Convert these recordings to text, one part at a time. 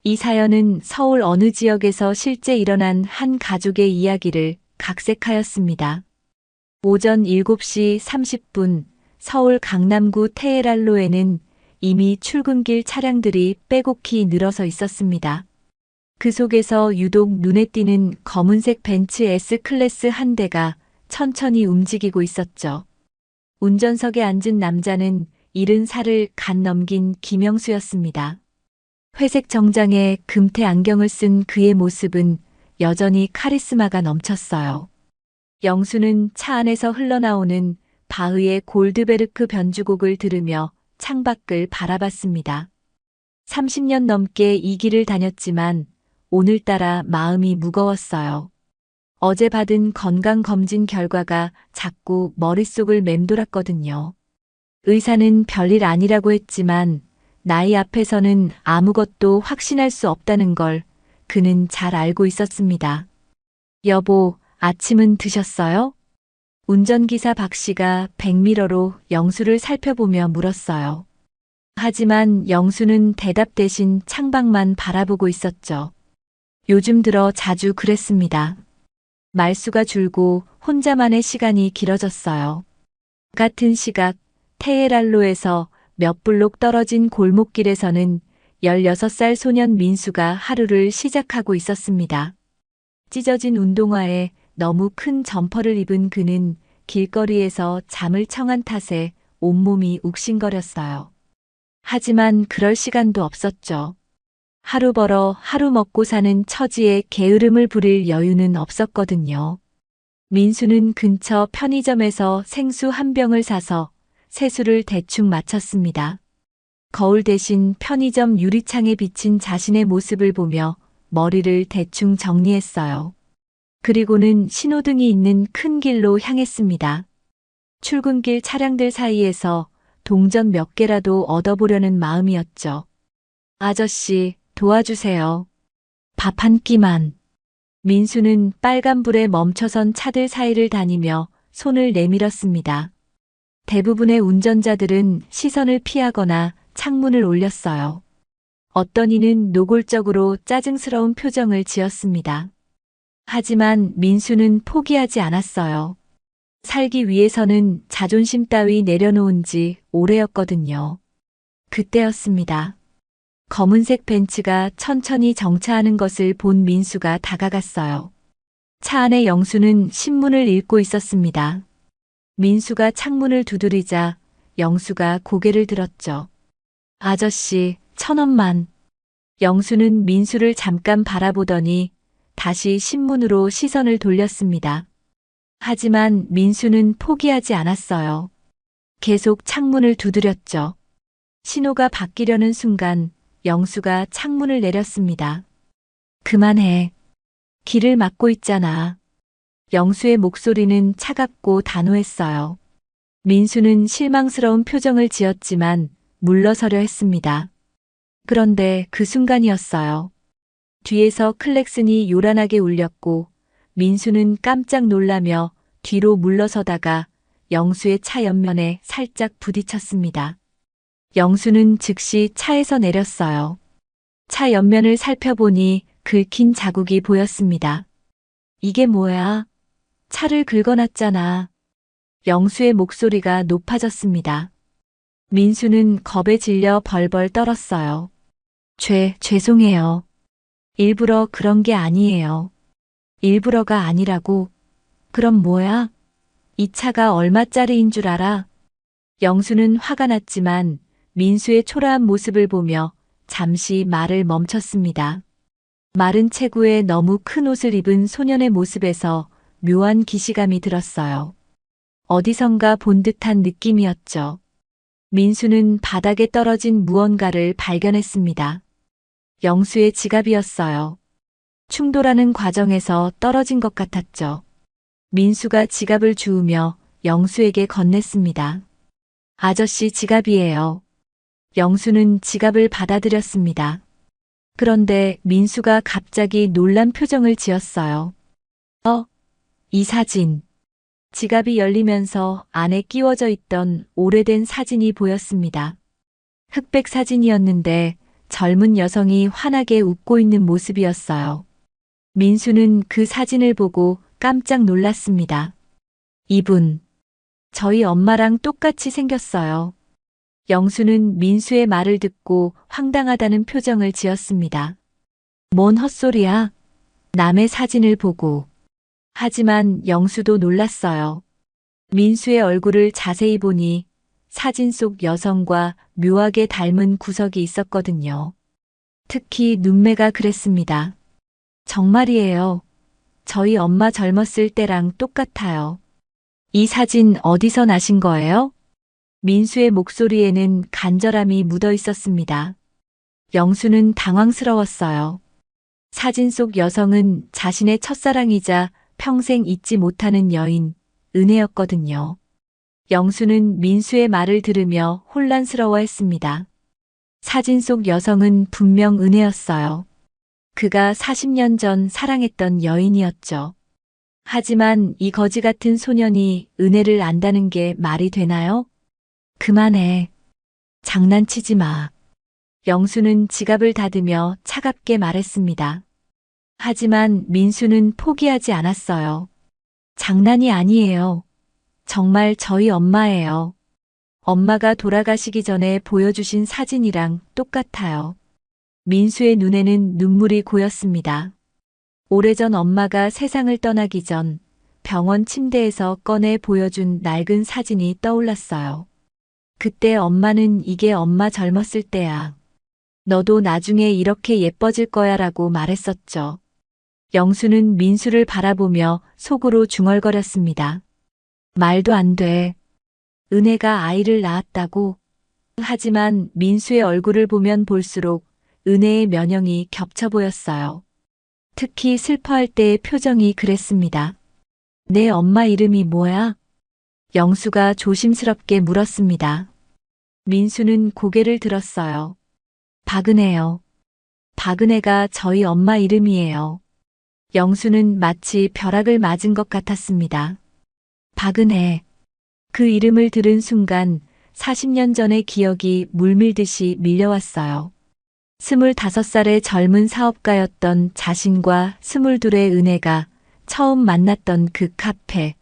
이 사연은 서울 어느 지역에서 실제 일어난 한 가족의 이야기를 각색하였습니다. 오전 7시 30분 서울 강남구 테헤랄로에는 이미 출근길 차량들이 빼곡히 늘어서 있었습니다. 그 속에서 유독 눈에 띄는 검은색 벤츠 S클래스 한 대가 천천히 움직이고 있었죠. 운전석에 앉은 남자는 70살을 갓 넘긴 김영수였습니다. 회색 정장에 금태 안경을 쓴 그의 모습은 여전히 카리스마가 넘쳤어요. 영수는 차 안에서 흘러나오는 바흐의 골드베르크 변주곡을 들으며 창밖을 바라봤습니다. 30년 넘게 이 길을 다녔지만 오늘따라 마음이 무거웠어요. 어제 받은 건강검진 결과가 자꾸 머릿속을 맴돌았거든요. 의사는 별일 아니라고 했지만 나이 앞에서는 아무것도 확신할 수 없다는 걸 그는 잘 알고 있었습니다. 여보, 아침은 드셨어요? 운전기사 박 씨가 백미러로 영수를 살펴보며 물었어요. 하지만 영수는 대답 대신 창밖만 바라보고 있었죠. 요즘 들어 자주 그랬습니다. 말수가 줄고 혼자만의 시간이 길어졌어요. 같은 시각 테헤랄로에서 몇 블록 떨어진 골목길에서는 16살 소년 민수가 하루를 시작하고 있었습니다. 찢어진 운동화에 너무 큰 점퍼를 입은 그는 길거리에서 잠을 청한 탓에 온몸이 욱신거렸어요. 하지만 그럴 시간도 없었죠. 하루 벌어 하루 먹고 사는 처지에 게으름을 부릴 여유는 없었거든요. 민수는 근처 편의점에서 생수 한 병을 사서 세수를 대충 마쳤습니다. 거울 대신 편의점 유리창에 비친 자신의 모습을 보며 머리를 대충 정리했어요. 그리고는 신호등이 있는 큰 길로 향했습니다. 출근길 차량들 사이에서 동전 몇 개라도 얻어보려는 마음이었죠. 아저씨, 도와주세요. 밥 한 끼만. 민수는 빨간불에 멈춰선 차들 사이를 다니며 손을 내밀었습니다. 대부분의 운전자들은 시선을 피하거나 창문을 올렸어요. 어떤 이는 노골적으로 짜증스러운 표정을 지었습니다. 하지만 민수는 포기하지 않았어요. 살기 위해서는 자존심 따위 내려놓은 지 오래였거든요. 그때였습니다. 검은색 벤츠가 천천히 정차하는 것을 본 민수가 다가갔어요. 차 안에 영수는 신문을 읽고 있었습니다. 민수가 창문을 두드리자 영수가 고개를 들었죠. 아저씨, 1,000원만. 영수는 민수를 잠깐 바라보더니 다시 신문으로 시선을 돌렸습니다. 하지만 민수는 포기하지 않았어요. 계속 창문을 두드렸죠. 신호가 바뀌려는 순간 영수가 창문을 내렸습니다. 그만해. 길을 막고 있잖아. 영수의 목소리는 차갑고 단호했어요. 민수는 실망스러운 표정을 지었지만 물러서려 했습니다. 그런데 그 순간이었어요. 뒤에서 클렉슨이 요란하게 울렸고 민수는 깜짝 놀라며 뒤로 물러서다가 영수의 차 옆면에 살짝 부딪혔습니다. 영수는 즉시 차에서 내렸어요. 차 옆면을 살펴보니 긁힌 자국이 보였습니다. 이게 뭐야? 차를 긁어놨잖아. 영수의 목소리가 높아졌습니다. 민수는 겁에 질려 벌벌 떨었어요. 죄송해요. 일부러 그런 게 아니에요. 일부러가 아니라고. 그럼 뭐야? 이 차가 얼마짜리인 줄 알아? 영수는 화가 났지만 민수의 초라한 모습을 보며 잠시 말을 멈췄습니다. 마른 체구에 너무 큰 옷을 입은 소년의 모습에서 묘한 기시감이 들었어요. 어디선가 본 듯한 느낌이었죠. 민수는 바닥에 떨어진 무언가를 발견했습니다. 영수의 지갑이었어요. 충돌하는 과정에서 떨어진 것 같았죠. 민수가 지갑을 주우며 영수에게 건넸습니다. 아저씨 지갑이에요. 영수는 지갑을 받아들였습니다. 그런데 민수가 갑자기 놀란 표정을 지었어요. 이 사진. 지갑이 열리면서 안에 끼워져 있던 오래된 사진이 보였습니다. 흑백 사진이었는데 젊은 여성이 환하게 웃고 있는 모습이었어요. 민수는 그 사진을 보고 깜짝 놀랐습니다. 이분, 저희 엄마랑 똑같이 생겼어요. 영수는 민수의 말을 듣고 황당하다는 표정을 지었습니다. 뭔 헛소리야? 남의 사진을 보고. 하지만 영수도 놀랐어요. 민수의 얼굴을 자세히 보니 사진 속 여성과 묘하게 닮은 구석이 있었거든요. 특히 눈매가 그랬습니다. 정말이에요. 저희 엄마 젊었을 때랑 똑같아요. 이 사진 어디서 나신 거예요? 민수의 목소리에는 간절함이 묻어 있었습니다. 영수는 당황스러웠어요. 사진 속 여성은 자신의 첫사랑이자 평생 잊지 못하는 여인, 은혜였거든요. 영수는 민수의 말을 들으며 혼란스러워했습니다. 사진 속 여성은 분명 은혜였어요. 그가 40년 전 사랑했던 여인이었죠. 하지만 이 거지 같은 소년이 은혜를 안다는 게 말이 되나요? 그만해. 장난치지 마. 영수는 지갑을 닫으며 차갑게 말했습니다. 하지만 민수는 포기하지 않았어요. 장난이 아니에요. 정말 저희 엄마예요. 엄마가 돌아가시기 전에 보여주신 사진이랑 똑같아요. 민수의 눈에는 눈물이 고였습니다. 오래전 엄마가 세상을 떠나기 전 병원 침대에서 꺼내 보여준 낡은 사진이 떠올랐어요. 그때 엄마는 이게 엄마 젊었을 때야. 너도 나중에 이렇게 예뻐질 거야 라고 말했었죠. 영수는 민수를 바라보며 속으로 중얼거렸습니다. 말도 안 돼. 은혜가 아이를 낳았다고. 하지만 민수의 얼굴을 보면 볼수록 은혜의 면형이 겹쳐 보였어요. 특히 슬퍼할 때의 표정이 그랬습니다. 내 엄마 이름이 뭐야? 영수가 조심스럽게 물었습니다. 민수는 고개를 들었어요. 박은혜요. 박은혜가 저희 엄마 이름이에요. 영수는 마치 벼락을 맞은 것 같았습니다. 박은혜. 그 이름을 들은 순간 40년 전의 기억이 물밀듯이 밀려왔어요. 25살의 젊은 사업가였던 자신과 22의 은혜가 처음 만났던 그 카페.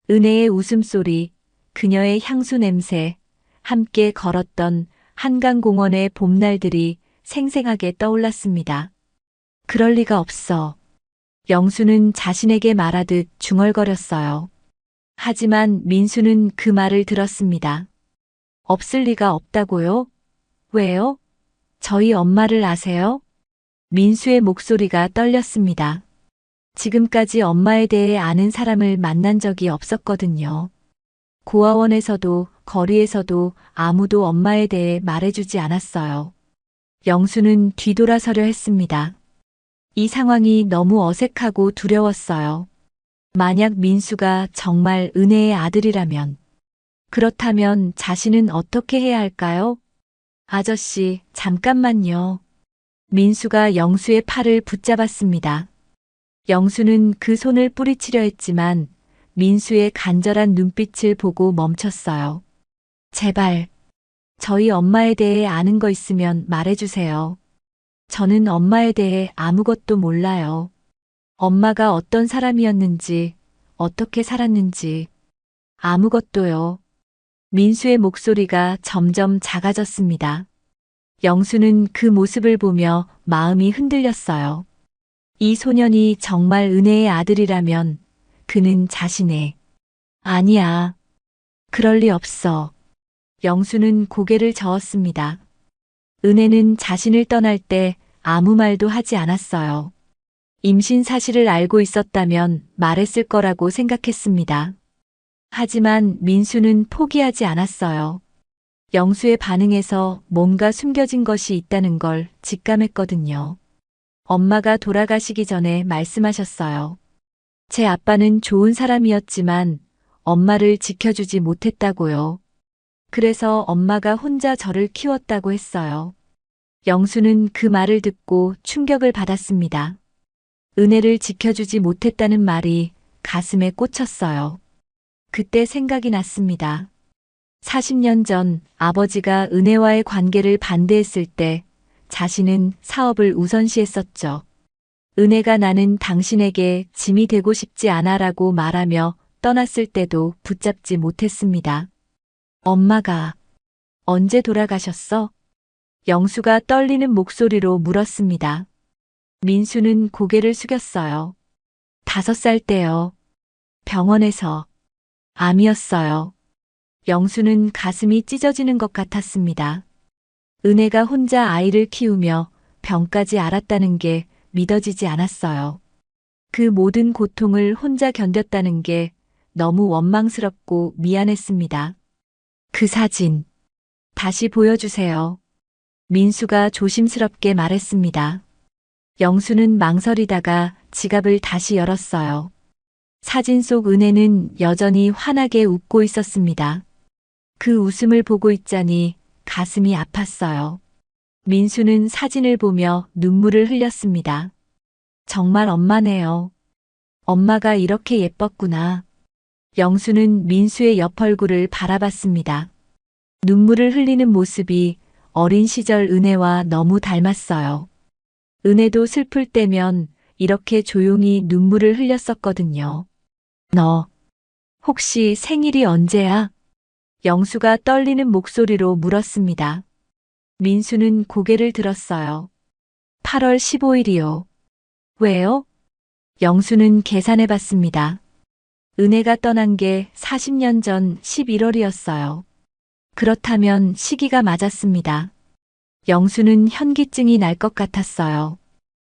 은혜의 웃음소리, 그녀의 향수 냄새, 함께 걸었던 한강공원의 봄날들이 생생하게 떠올랐습니다. 그럴 리가 없어. 영수는 자신에게 말하듯 중얼거렸어요. 하지만 민수는 그 말을 들었습니다. 없을 리가 없다고요? 왜요? 저희 엄마를 아세요? 민수의 목소리가 떨렸습니다. 지금까지 엄마에 대해 아는 사람을 만난 적이 없었거든요. 고아원에서도 거리에서도 아무도 엄마에 대해 말해주지 않았어요. 영수는 뒤돌아서려 했습니다. 이 상황이 너무 어색하고 두려웠어요. 만약 민수가 정말 은혜의 아들이라면, 그렇다면 자신은 어떻게 해야 할까요? 아저씨, 잠깐만요. 민수가 영수의 팔을 붙잡았습니다. 영수는 그 손을 뿌리치려 했지만 민수의 간절한 눈빛을 보고 멈췄어요. 제발, 저희 엄마에 대해 아는 거 있으면 말해주세요. 저는 엄마에 대해 아무것도 몰라요. 엄마가 어떤 사람이었는지, 어떻게 살았는지, 아무것도요. 민수의 목소리가 점점 작아졌습니다. 영수는 그 모습을 보며 마음이 흔들렸어요. 이 소년이 정말 은혜의 아들이라면 그는 자신의 아니야. 그럴 리 없어. 영수는 고개를 저었습니다. 은혜는 자신을 떠날 때 아무 말도 하지 않았어요. 임신 사실을 알고 있었다면 말했을 거라고 생각했습니다. 하지만 민수는 포기하지 않았어요. 영수의 반응에서 뭔가 숨겨진 것이 있다는 걸 직감했거든요. 엄마가 돌아가시기 전에 말씀하셨어요. 제 아빠는 좋은 사람이었지만 엄마를 지켜주지 못했다고요. 그래서 엄마가 혼자 저를 키웠다고 했어요. 영수는 그 말을 듣고 충격을 받았습니다. 은혜를 지켜주지 못했다는 말이 가슴에 꽂혔어요. 그때 생각이 났습니다. 40년 전 아버지가 은혜와의 관계를 반대했을 때 자신은 사업을 우선시했었죠. 은혜가 나는 당신에게 짐이 되고 싶지 않아라고 말하며 떠났을 때도 붙잡지 못했습니다. 엄마가 언제 돌아가셨어? 영수가 떨리는 목소리로 물었습니다. 민수는 고개를 숙였어요. 5살 때요. 병원에서. 암이었어요. 영수는 가슴이 찢어지는 것 같았습니다. 은혜가 혼자 아이를 키우며 병까지 앓았다는 게 믿어지지 않았어요. 그 모든 고통을 혼자 견뎠다는 게 너무 원망스럽고 미안했습니다. 그 사진 다시 보여주세요. 민수가 조심스럽게 말했습니다. 영수는 망설이다가 지갑을 다시 열었어요. 사진 속 은혜는 여전히 환하게 웃고 있었습니다. 그 웃음을 보고 있자니 가슴이 아팠어요. 민수는 사진을 보며 눈물을 흘렸습니다. 정말 엄마네요. 엄마가 이렇게 예뻤구나. 영수는 민수의 옆 얼굴을 바라봤습니다. 눈물을 흘리는 모습이 어린 시절 은혜와 너무 닮았어요. 은혜도 슬플 때면 이렇게 조용히 눈물을 흘렸었거든요. 너 혹시 생일이 언제야? 영수가 떨리는 목소리로 물었습니다. 민수는 고개를 들었어요. 8월 15일이요. 왜요? 영수는 계산해 봤습니다. 은혜가 떠난 게 40년 전 11월이었어요. 그렇다면 시기가 맞았습니다. 영수는 현기증이 날 것 같았어요.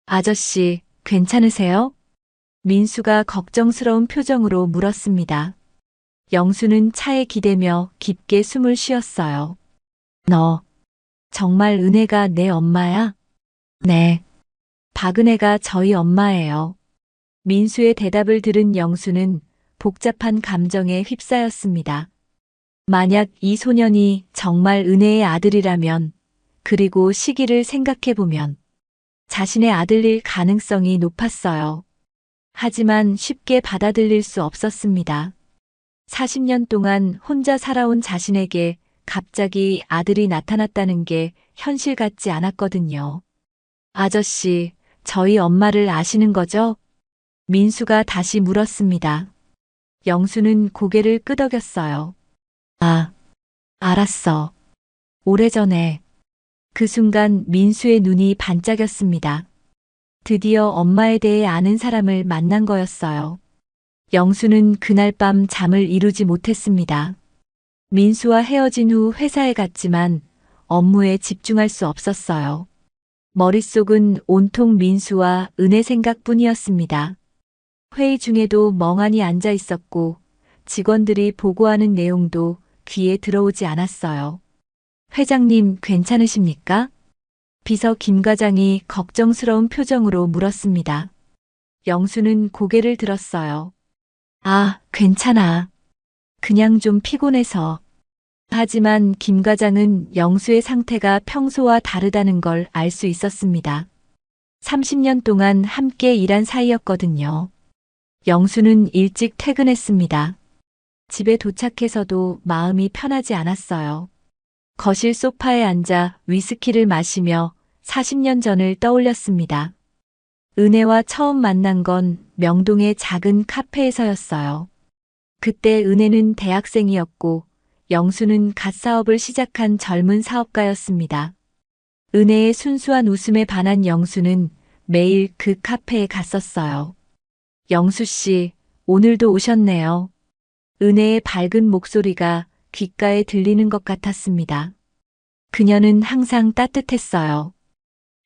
아저씨, 괜찮으세요? 민수가 걱정스러운 표정으로 물었습니다. 영수는 차에 기대며 깊게 숨을 쉬었어요. 너 정말 은혜가 내 엄마야? 네. 박은혜가 저희 엄마예요. 민수의 대답을 들은 영수는 복잡한 감정에 휩싸였습니다. 만약 이 소년이 정말 은혜의 아들이라면, 그리고 시기를 생각해보면 자신의 아들일 가능성이 높았어요. 하지만 쉽게 받아들일 수 없었습니다. 40년 동안 혼자 살아온 자신에게 갑자기 아들이 나타났다는 게 현실 같지 않았거든요. 아저씨, 저희 엄마를 아시는 거죠? 민수가 다시 물었습니다. 영수는 고개를 끄덕였어요. 아, 알았어. 오래전에. 그 순간 민수의 눈이 반짝였습니다. 드디어 엄마에 대해 아는 사람을 만난 거였어요. 영수는 그날 밤 잠을 이루지 못했습니다. 민수와 헤어진 후 회사에 갔지만 업무에 집중할 수 없었어요. 머릿속은 온통 민수와 은혜 생각뿐이었습니다. 회의 중에도 멍하니 앉아 있었고 직원들이 보고하는 내용도 귀에 들어오지 않았어요. 회장님 괜찮으십니까? 비서 김 과장이 걱정스러운 표정으로 물었습니다. 영수는 고개를 들었어요. 아, 괜찮아. 그냥 좀 피곤해서. 하지만 김 과장은 영수의 상태가 평소와 다르다는 걸 알 수 있었습니다. 30년 동안 함께 일한 사이였거든요. 영수는 일찍 퇴근했습니다. 집에 도착해서도 마음이 편하지 않았어요. 거실 소파에 앉아 위스키를 마시며 40년 전을 떠올렸습니다. 은혜와 처음 만난 건 명동의 작은 카페에서였어요. 그때 은혜는 대학생이었고 영수는 갓 사업을 시작한 젊은 사업가였습니다. 은혜의 순수한 웃음에 반한 영수는 매일 그 카페에 갔었어요. 영수 씨, 오늘도 오셨네요. 은혜의 밝은 목소리가 귓가에 들리는 것 같았습니다. 그녀는 항상 따뜻했어요.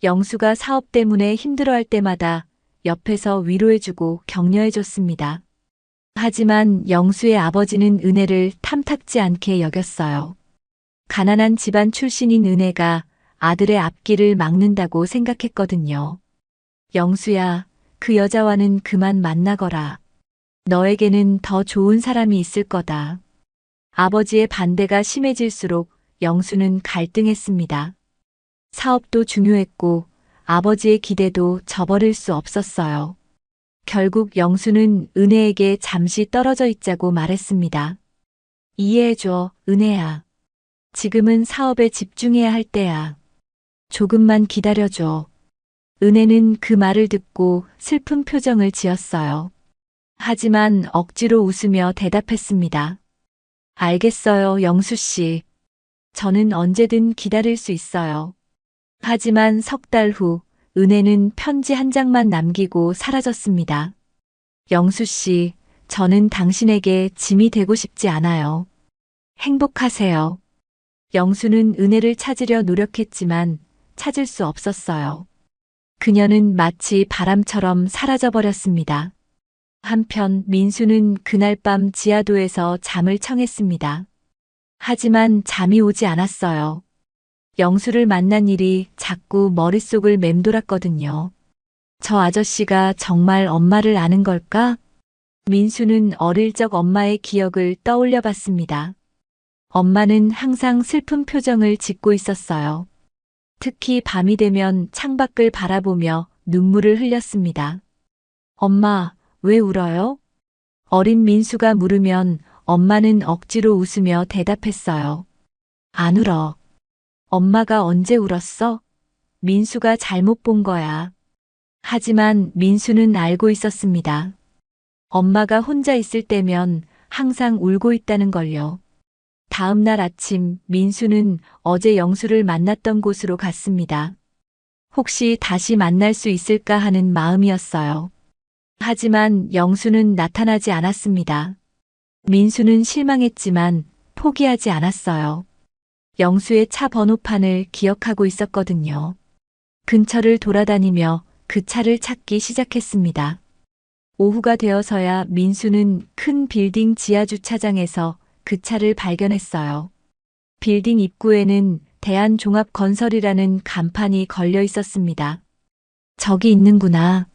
영수가 사업 때문에 힘들어할 때마다 옆에서 위로해주고 격려해줬습니다. 하지만 영수의 아버지는 은혜를 탐탁지 않게 여겼어요. 가난한 집안 출신인 은혜가 아들의 앞길을 막는다고 생각했거든요. 영수야, 그 여자와는 그만 만나거라. 너에게는 더 좋은 사람이 있을 거다. 아버지의 반대가 심해질수록 영수는 갈등했습니다. 사업도 중요했고 아버지의 기대도 저버릴 수 없었어요. 결국 영수는 은혜에게 잠시 떨어져 있자고 말했습니다. 이해해줘, 은혜야. 지금은 사업에 집중해야 할 때야. 조금만 기다려줘. 은혜는 그 말을 듣고 슬픈 표정을 지었어요. 하지만 억지로 웃으며 대답했습니다. 알겠어요, 영수 씨. 저는 언제든 기다릴 수 있어요. 하지만 석 달 후, 은혜는 편지 한 장만 남기고 사라졌습니다. 영수 씨, 저는 당신에게 짐이 되고 싶지 않아요. 행복하세요. 영수는 은혜를 찾으려 노력했지만 찾을 수 없었어요. 그녀는 마치 바람처럼 사라져버렸습니다. 한편 민수는 그날 밤 지하도에서 잠을 청했습니다. 하지만 잠이 오지 않았어요. 영수를 만난 일이 자꾸 머릿속을 맴돌았거든요. 저 아저씨가 정말 엄마를 아는 걸까? 민수는 어릴 적 엄마의 기억을 떠올려 봤습니다. 엄마는 항상 슬픈 표정을 짓고 있었어요. 특히 밤이 되면 창밖을 바라보며 눈물을 흘렸습니다. 엄마, 왜 울어요? 어린 민수가 물으면 엄마는 억지로 웃으며 대답했어요. 안 울어. 엄마가 언제 울었어? 민수가 잘못 본 거야. 하지만 민수는 알고 있었습니다. 엄마가 혼자 있을 때면 항상 울고 있다는 걸요. 다음 날 아침 민수는 어제 영수를 만났던 곳으로 갔습니다. 혹시 다시 만날 수 있을까 하는 마음이었어요. 하지만 영수는 나타나지 않았습니다. 민수는 실망했지만 포기하지 않았어요. 영수의 차 번호판을 기억하고 있었거든요. 근처를 돌아다니며 그 차를 찾기 시작했습니다. 오후가 되어서야 민수는 큰 빌딩 지하 주차장에서 그 차를 발견했어요. 빌딩 입구에는 대한종합건설이라는 간판이 걸려 있었습니다. 저기 있는구나.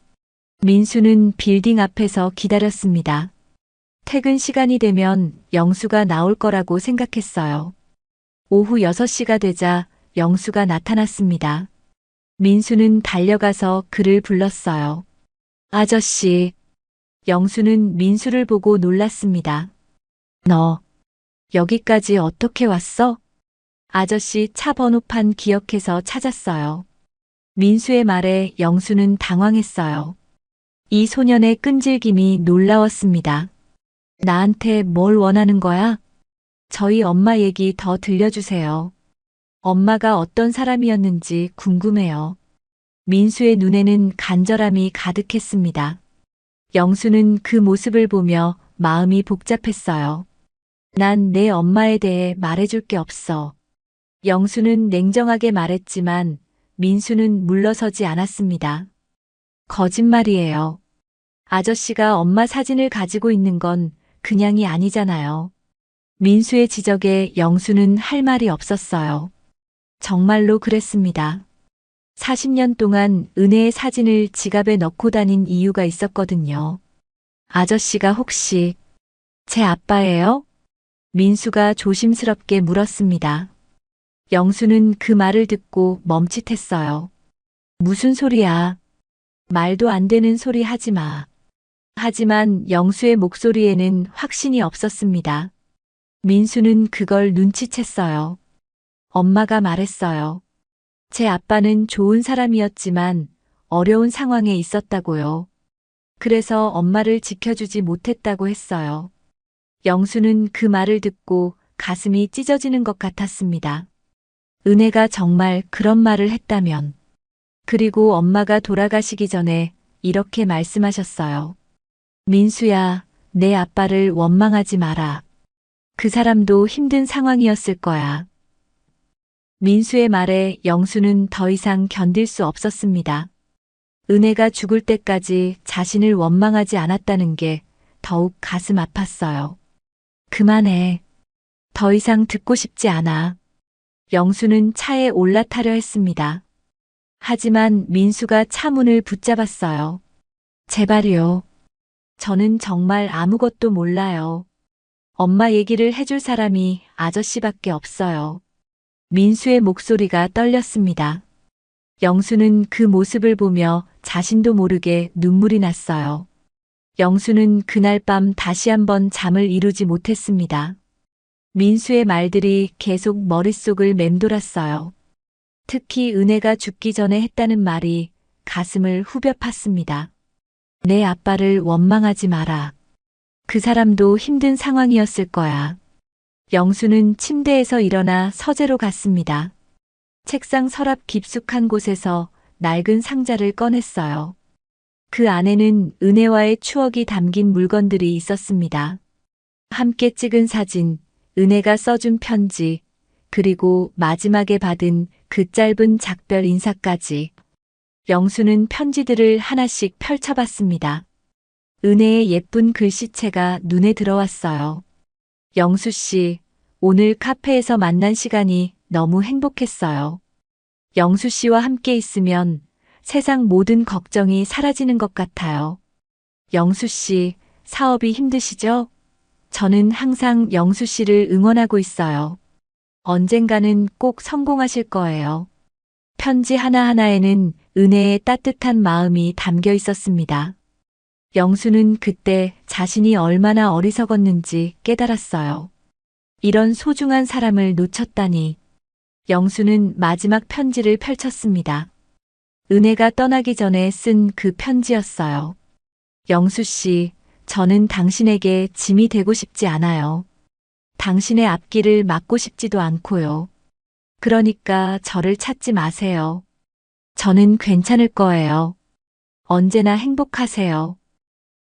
민수는 빌딩 앞에서 기다렸습니다. 퇴근 시간이 되면 영수가 나올 거라고 생각했어요. 오후 6시가 되자 영수가 나타났습니다. 민수는 달려가서 그를 불렀어요. 아저씨. 영수는 민수를 보고 놀랐습니다. 너, 여기까지 어떻게 왔어? 아저씨 차 번호판 기억해서 찾았어요. 민수의 말에 영수는 당황했어요. 이 소년의 끈질김이 놀라웠습니다. 나한테 뭘 원하는 거야? 저희 엄마 얘기 더 들려주세요. 엄마가 어떤 사람이었는지 궁금해요. 민수의 눈에는 간절함이 가득했습니다. 영수는 그 모습을 보며 마음이 복잡했어요. 난 내 엄마에 대해 말해줄 게 없어. 영수는 냉정하게 말했지만 민수는 물러서지 않았습니다. 거짓말이에요. 아저씨가 엄마 사진을 가지고 있는 건 그냥이 아니잖아요. 민수의 지적에 영수는 할 말이 없었어요. 정말로 그랬습니다. 40년 동안 은혜의 사진을 지갑에 넣고 다닌 이유가 있었거든요. 아저씨가 혹시 제 아빠예요? 민수가 조심스럽게 물었습니다. 영수는 그 말을 듣고 멈칫했어요. 무슨 소리야? 말도 안 되는 소리 하지 마. 하지만 영수의 목소리에는 확신이 없었습니다. 민수는 그걸 눈치챘어요. 엄마가 말했어요. 제 아빠는 좋은 사람이었지만 어려운 상황에 있었다고요. 그래서 엄마를 지켜주지 못했다고 했어요. 영수는 그 말을 듣고 가슴이 찢어지는 것 같았습니다. 은혜가 정말 그런 말을 했다면. 그리고 엄마가 돌아가시기 전에 이렇게 말씀하셨어요. 민수야, 내 아빠를 원망하지 마라. 그 사람도 힘든 상황이었을 거야. 민수의 말에 영수는 더 이상 견딜 수 없었습니다. 은혜가 죽을 때까지 자신을 원망하지 않았다는 게 더욱 가슴 아팠어요. 그만해. 더 이상 듣고 싶지 않아. 영수는 차에 올라타려 했습니다. 하지만 민수가 차 문을 붙잡았어요. 제발요. 저는 정말 아무것도 몰라요. 엄마 얘기를 해줄 사람이 아저씨밖에 없어요. 민수의 목소리가 떨렸습니다. 영수는 그 모습을 보며 자신도 모르게 눈물이 났어요. 영수는 그날 밤 다시 한번 잠을 이루지 못했습니다. 민수의 말들이 계속 머릿속을 맴돌았어요. 특히 은혜가 죽기 전에 했다는 말이 가슴을 후벼 팠습니다. 내 아빠를 원망하지 마라. 그 사람도 힘든 상황이었을 거야. 영수는 침대에서 일어나 서재로 갔습니다. 책상 서랍 깊숙한 곳에서 낡은 상자를 꺼냈어요. 그 안에는 은혜와의 추억이 담긴 물건들이 있었습니다. 함께 찍은 사진, 은혜가 써준 편지, 그리고 마지막에 받은 그 짧은 작별 인사까지. 영수는 편지들을 하나씩 펼쳐봤습니다. 은혜의 예쁜 글씨체가 눈에 들어왔어요. 영수 씨, 오늘 카페에서 만난 시간이 너무 행복했어요. 영수 씨와 함께 있으면 세상 모든 걱정이 사라지는 것 같아요. 영수 씨, 사업이 힘드시죠? 저는 항상 영수 씨를 응원하고 있어요. 언젠가는 꼭 성공하실 거예요. 편지 하나하나에는 은혜의 따뜻한 마음이 담겨 있었습니다. 영수는 그때 자신이 얼마나 어리석었는지 깨달았어요. 이런 소중한 사람을 놓쳤다니. 영수는 마지막 편지를 펼쳤습니다. 은혜가 떠나기 전에 쓴 그 편지였어요. 영수 씨, 저는 당신에게 짐이 되고 싶지 않아요. 당신의 앞길을 막고 싶지도 않고요. 그러니까 저를 찾지 마세요. 저는 괜찮을 거예요. 언제나 행복하세요.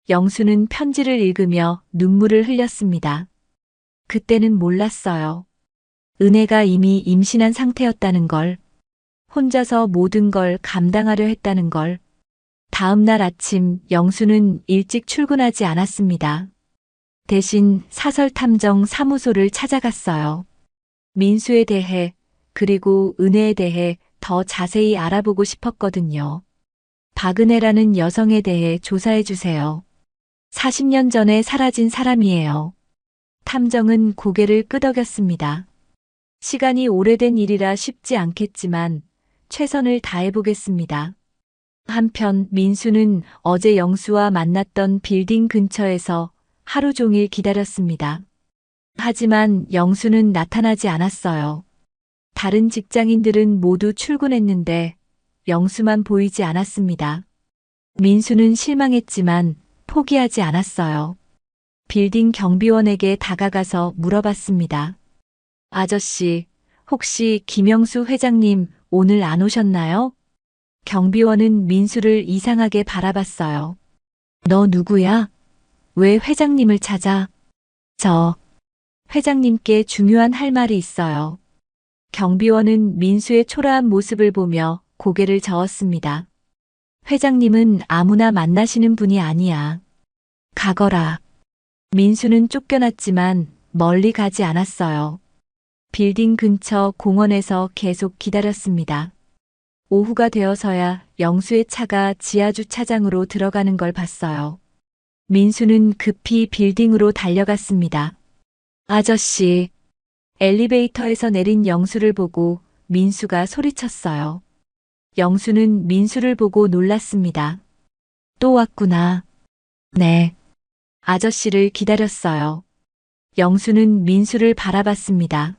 영수는 편지를 읽으며 눈물을 흘렸습니다. 그때는 몰랐어요. 은혜가 이미 임신한 상태였다는 걸, 혼자서 모든 걸 감당하려 했다는 걸. 다음 날 아침 영수는 일찍 출근하지 않았습니다. 대신 사설탐정 사무소를 찾아갔어요. 민수에 대해, 그리고 은혜에 대해 더 자세히 알아보고 싶었거든요. 박은혜라는 여성에 대해 조사해 주세요. 40년 전에 사라진 사람이에요. 탐정은 고개를 끄덕였습니다. 시간이 오래된 일이라 쉽지 않겠지만 최선을 다해보겠습니다. 한편 민수는 어제 영수와 만났던 빌딩 근처에서 하루 종일 기다렸습니다. 하지만 영수는 나타나지 않았어요. 다른 직장인들은 모두 출근했는데 영수만 보이지 않았습니다. 민수는 실망했지만 포기하지 않았어요. 빌딩 경비원에게 다가가서 물어봤습니다. 아저씨, 혹시 김영수 회장님 오늘 안 오셨나요? 경비원은 민수를 이상하게 바라봤어요. 너 누구야? 왜 회장님을 찾아? 저 회장님께 중요한 할 말이 있어요. 경비원은 민수의 초라한 모습을 보며 고개를 저었습니다. 회장님은 아무나 만나시는 분이 아니야. 가거라. 민수는 쫓겨났지만 멀리 가지 않았어요. 빌딩 근처 공원에서 계속 기다렸습니다. 오후가 되어서야 영수의 차가 지하 주차장으로 들어가는 걸 봤어요. 민수는 급히 빌딩으로 달려갔습니다. 아저씨, 엘리베이터에서 내린 영수를 보고 민수가 소리쳤어요. 영수는 민수를 보고 놀랐습니다. 또 왔구나. 네. 아저씨를 기다렸어요. 영수는 민수를 바라봤습니다.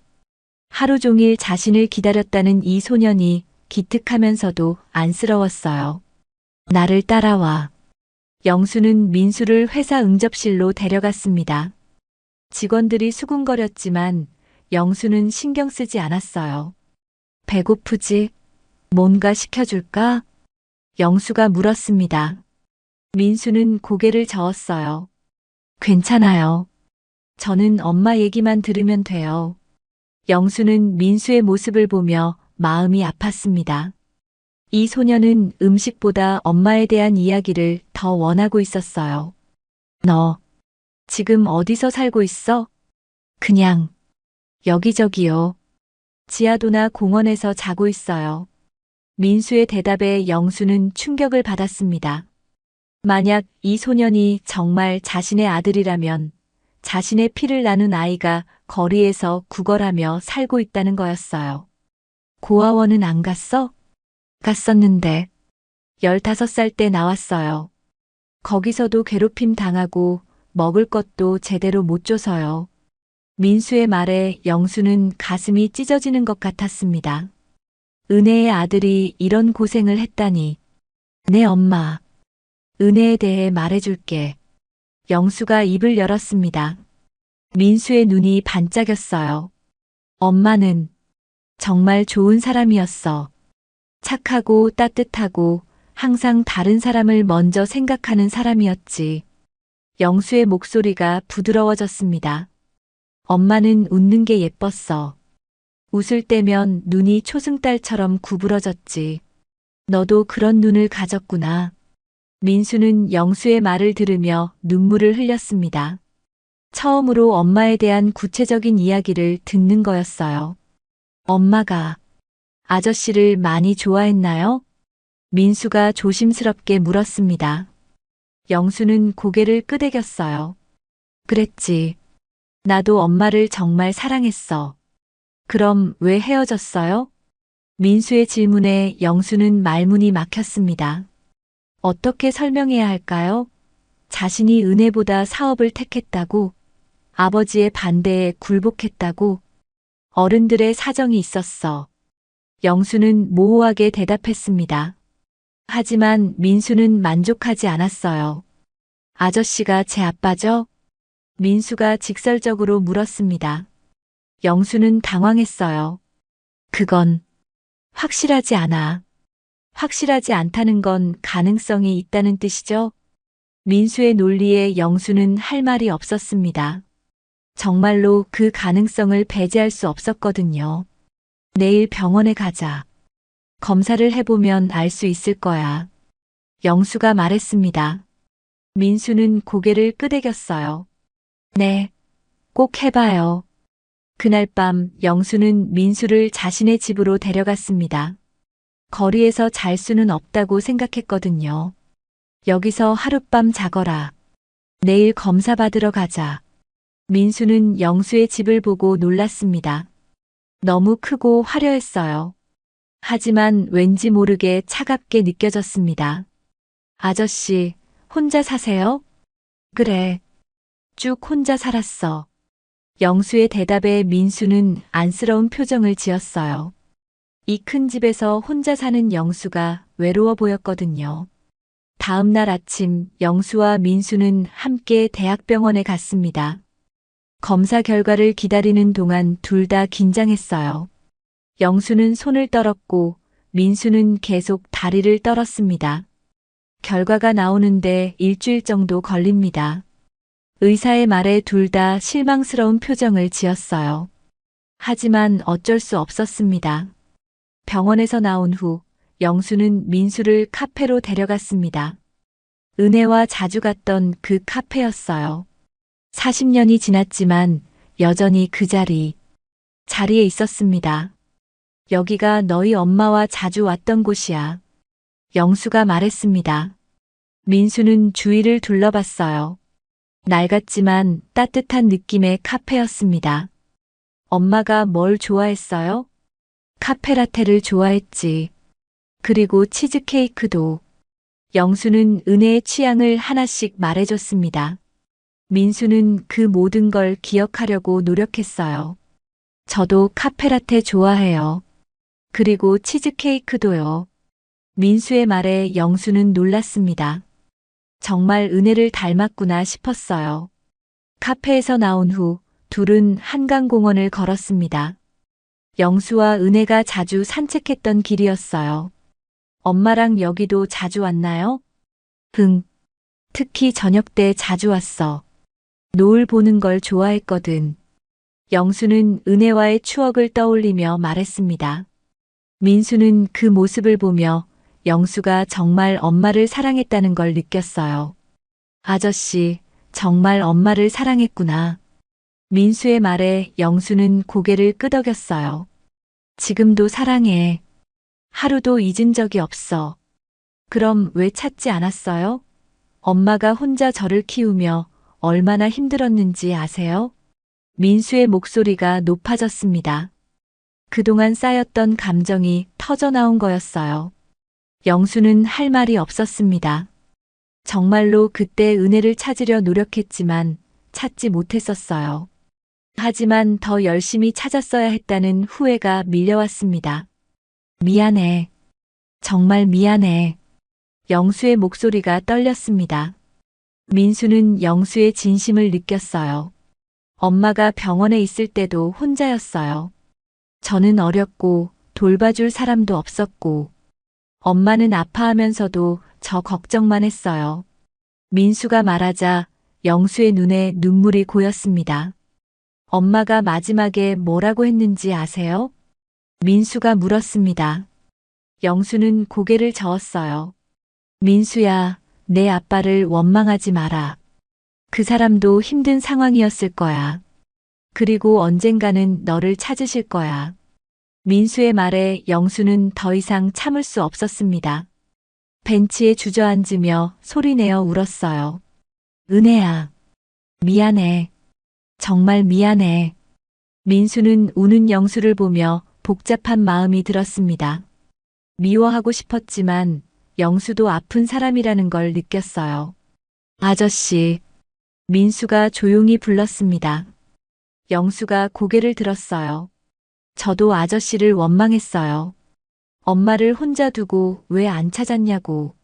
하루 종일 자신을 기다렸다는 이 소년이 기특하면서도 안쓰러웠어요. 나를 따라와. 영수는 민수를 회사 응접실로 데려갔습니다. 직원들이 수군거렸지만 영수는 신경 쓰지 않았어요. 배고프지? 뭔가 시켜줄까? 영수가 물었습니다. 민수는 고개를 저었어요. 괜찮아요. 저는 엄마 얘기만 들으면 돼요. 영수는 민수의 모습을 보며 마음이 아팠습니다. 이 소녀는 음식보다 엄마에 대한 이야기를 더 원하고 있었어요. 너, 지금 어디서 살고 있어? 그냥, 여기저기요. 지하도나 공원에서 자고 있어요. 민수의 대답에 영수는 충격을 받았습니다. 만약 이 소년이 정말 자신의 아들이라면 자신의 피를 나눈 아이가 거리에서 구걸하며 살고 있다는 거였어요. 고아원은 안 갔어? 갔었는데 15살 때 나왔어요. 거기서도 괴롭힘 당하고 먹을 것도 제대로 못 줘서요. 민수의 말에 영수는 가슴이 찢어지는 것 같았습니다. 은혜의 아들이 이런 고생을 했다니. 네, 엄마. 은혜에 대해 말해줄게. 영수가 입을 열었습니다. 민수의 눈이 반짝였어요. 엄마는 정말 좋은 사람이었어. 착하고 따뜻하고 항상 다른 사람을 먼저 생각하는 사람이었지. 영수의 목소리가 부드러워졌습니다. 엄마는 웃는 게 예뻤어. 웃을 때면 눈이 초승달처럼 구부러졌지. 너도 그런 눈을 가졌구나. 민수는 영수의 말을 들으며 눈물을 흘렸습니다. 처음으로 엄마에 대한 구체적인 이야기를 듣는 거였어요. 엄마가 아저씨를 많이 좋아했나요? 민수가 조심스럽게 물었습니다. 영수는 고개를 끄덕였어요. 그랬지. 나도 엄마를 정말 사랑했어. 그럼 왜 헤어졌어요? 민수의 질문에 영수는 말문이 막혔습니다. 어떻게 설명해야 할까요? 자신이 은혜보다 사업을 택했다고, 아버지의 반대에 굴복했다고, 어른들의 사정이 있었어. 영수는 모호하게 대답했습니다. 하지만 민수는 만족하지 않았어요. 아저씨가 제 아빠죠? 민수가 직설적으로 물었습니다. 영수는 당황했어요. 그건 확실하지 않아. 확실하지 않다는 건 가능성이 있다는 뜻이죠? 민수의 논리에 영수는 할 말이 없었습니다. 정말로 그 가능성을 배제할 수 없었거든요. 내일 병원에 가자. 검사를 해보면 알 수 있을 거야. 영수가 말했습니다. 민수는 고개를 끄덕였어요. 네, 꼭 해봐요. 그날 밤 영수는 민수를 자신의 집으로 데려갔습니다. 거리에서 잘 수는 없다고 생각했거든요. 여기서 하룻밤 자거라. 내일 검사 받으러 가자. 민수는 영수의 집을 보고 놀랐습니다. 너무 크고 화려했어요. 하지만 왠지 모르게 차갑게 느껴졌습니다. 아저씨, 혼자 사세요? 그래. 쭉 혼자 살았어. 영수의 대답에 민수는 안쓰러운 표정을 지었어요. 이 큰 집에서 혼자 사는 영수가 외로워 보였거든요. 다음 날 아침 영수와 민수는 함께 대학병원에 갔습니다. 검사 결과를 기다리는 동안 둘 다 긴장했어요. 영수는 손을 떨었고 민수는 계속 다리를 떨었습니다. 결과가 나오는데 일주일 정도 걸립니다. 의사의 말에 둘 다 실망스러운 표정을 지었어요. 하지만 어쩔 수 없었습니다. 병원에서 나온 후 영수는 민수를 카페로 데려갔습니다. 은혜와 자주 갔던 그 카페였어요. 40년이 지났지만 여전히 그 자리에 있었습니다. 여기가 너희 엄마와 자주 왔던 곳이야. 영수가 말했습니다. 민수는 주위를 둘러봤어요. 낡았지만 따뜻한 느낌의 카페였습니다. 엄마가 뭘 좋아했어요? 카페라테를 좋아했지. 그리고 치즈케이크도. 영수는 은혜의 취향을 하나씩 말해줬습니다. 민수는 그 모든 걸 기억하려고 노력했어요. 저도 카페라테 좋아해요. 그리고 치즈케이크도요. 민수의 말에 영수는 놀랐습니다. 정말 은혜를 닮았구나 싶었어요. 카페에서 나온 후 둘은 한강공원을 걸었습니다. 영수와 은혜가 자주 산책했던 길이었어요. 엄마랑 여기도 자주 왔나요? 응. 특히 저녁 때 자주 왔어. 노을 보는 걸 좋아했거든. 영수는 은혜와의 추억을 떠올리며 말했습니다. 민수는 그 모습을 보며 영수가 정말 엄마를 사랑했다는 걸 느꼈어요. 아저씨, 정말 엄마를 사랑했구나. 민수의 말에 영수는 고개를 끄덕였어요. 지금도 사랑해. 하루도 잊은 적이 없어. 그럼 왜 찾지 않았어요? 엄마가 혼자 저를 키우며 얼마나 힘들었는지 아세요? 민수의 목소리가 높아졌습니다. 그동안 쌓였던 감정이 터져나온 거였어요. 영수는 할 말이 없었습니다. 정말로 그때 은혜를 찾으려 노력했지만 찾지 못했었어요. 하지만 더 열심히 찾았어야 했다는 후회가 밀려왔습니다. 미안해. 정말 미안해. 영수의 목소리가 떨렸습니다. 민수는 영수의 진심을 느꼈어요. 엄마가 병원에 있을 때도 혼자였어요. 저는 어렸고 돌봐줄 사람도 없었고 엄마는 아파하면서도 저 걱정만 했어요. 민수가 말하자 영수의 눈에 눈물이 고였습니다. 엄마가 마지막에 뭐라고 했는지 아세요? 민수가 물었습니다. 영수는 고개를 저었어요. 민수야, 내 아빠를 원망하지 마라. 그 사람도 힘든 상황이었을 거야. 그리고 언젠가는 너를 찾으실 거야. 민수의 말에 영수는 더 이상 참을 수 없었습니다. 벤치에 주저앉으며 소리내어 울었어요. 은혜야, 미안해. 정말 미안해. 민수는 우는 영수를 보며 복잡한 마음이 들었습니다. 미워하고 싶었지만 영수도 아픈 사람이라는 걸 느꼈어요. 아저씨, 민수가 조용히 불렀습니다. 영수가 고개를 들었어요. 저도 아저씨를 원망했어요. 엄마를 혼자 두고 왜 안 찾았냐고.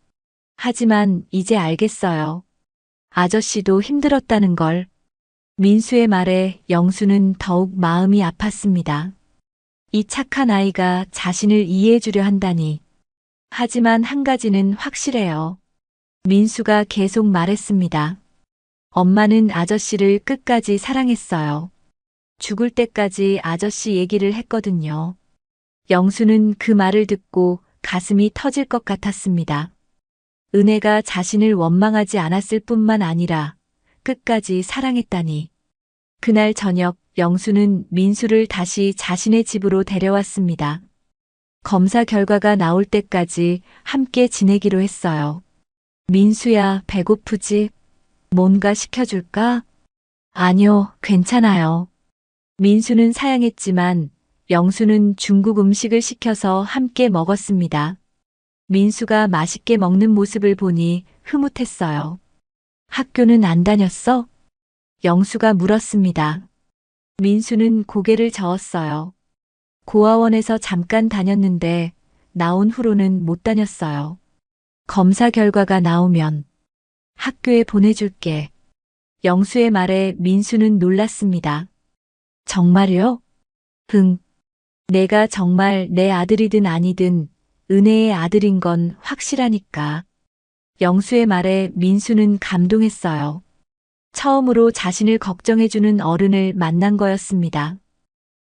하지만 이제 알겠어요. 아저씨도 힘들었다는 걸. 민수의 말에 영수는 더욱 마음이 아팠습니다. 이 착한 아이가 자신을 이해해주려 한다니. 하지만 한 가지는 확실해요. 민수가 계속 말했습니다. 엄마는 아저씨를 끝까지 사랑했어요. 죽을 때까지 아저씨 얘기를 했거든요. 영수는 그 말을 듣고 가슴이 터질 것 같았습니다. 은혜가 자신을 원망하지 않았을 뿐만 아니라 끝까지 사랑했다니. 그날 저녁 영수는 민수를 다시 자신의 집으로 데려왔습니다. 검사 결과가 나올 때까지 함께 지내기로 했어요. 민수야, 배고프지? 뭔가 시켜줄까? 아니요, 괜찮아요. 민수는 사양했지만 영수는 중국 음식을 시켜서 함께 먹었습니다. 민수가 맛있게 먹는 모습을 보니 흐뭇했어요. 학교는 안 다녔어? 영수가 물었습니다. 민수는 고개를 저었어요. 고아원에서 잠깐 다녔는데 나온 후로는 못 다녔어요. 검사 결과가 나오면 학교에 보내줄게. 영수의 말에 민수는 놀랐습니다. 정말요? 흥. 내가 정말 내 아들이든 아니든 은혜의 아들인 건 확실하니까. 영수의 말에 민수는 감동했어요. 처음으로 자신을 걱정해주는 어른을 만난 거였습니다.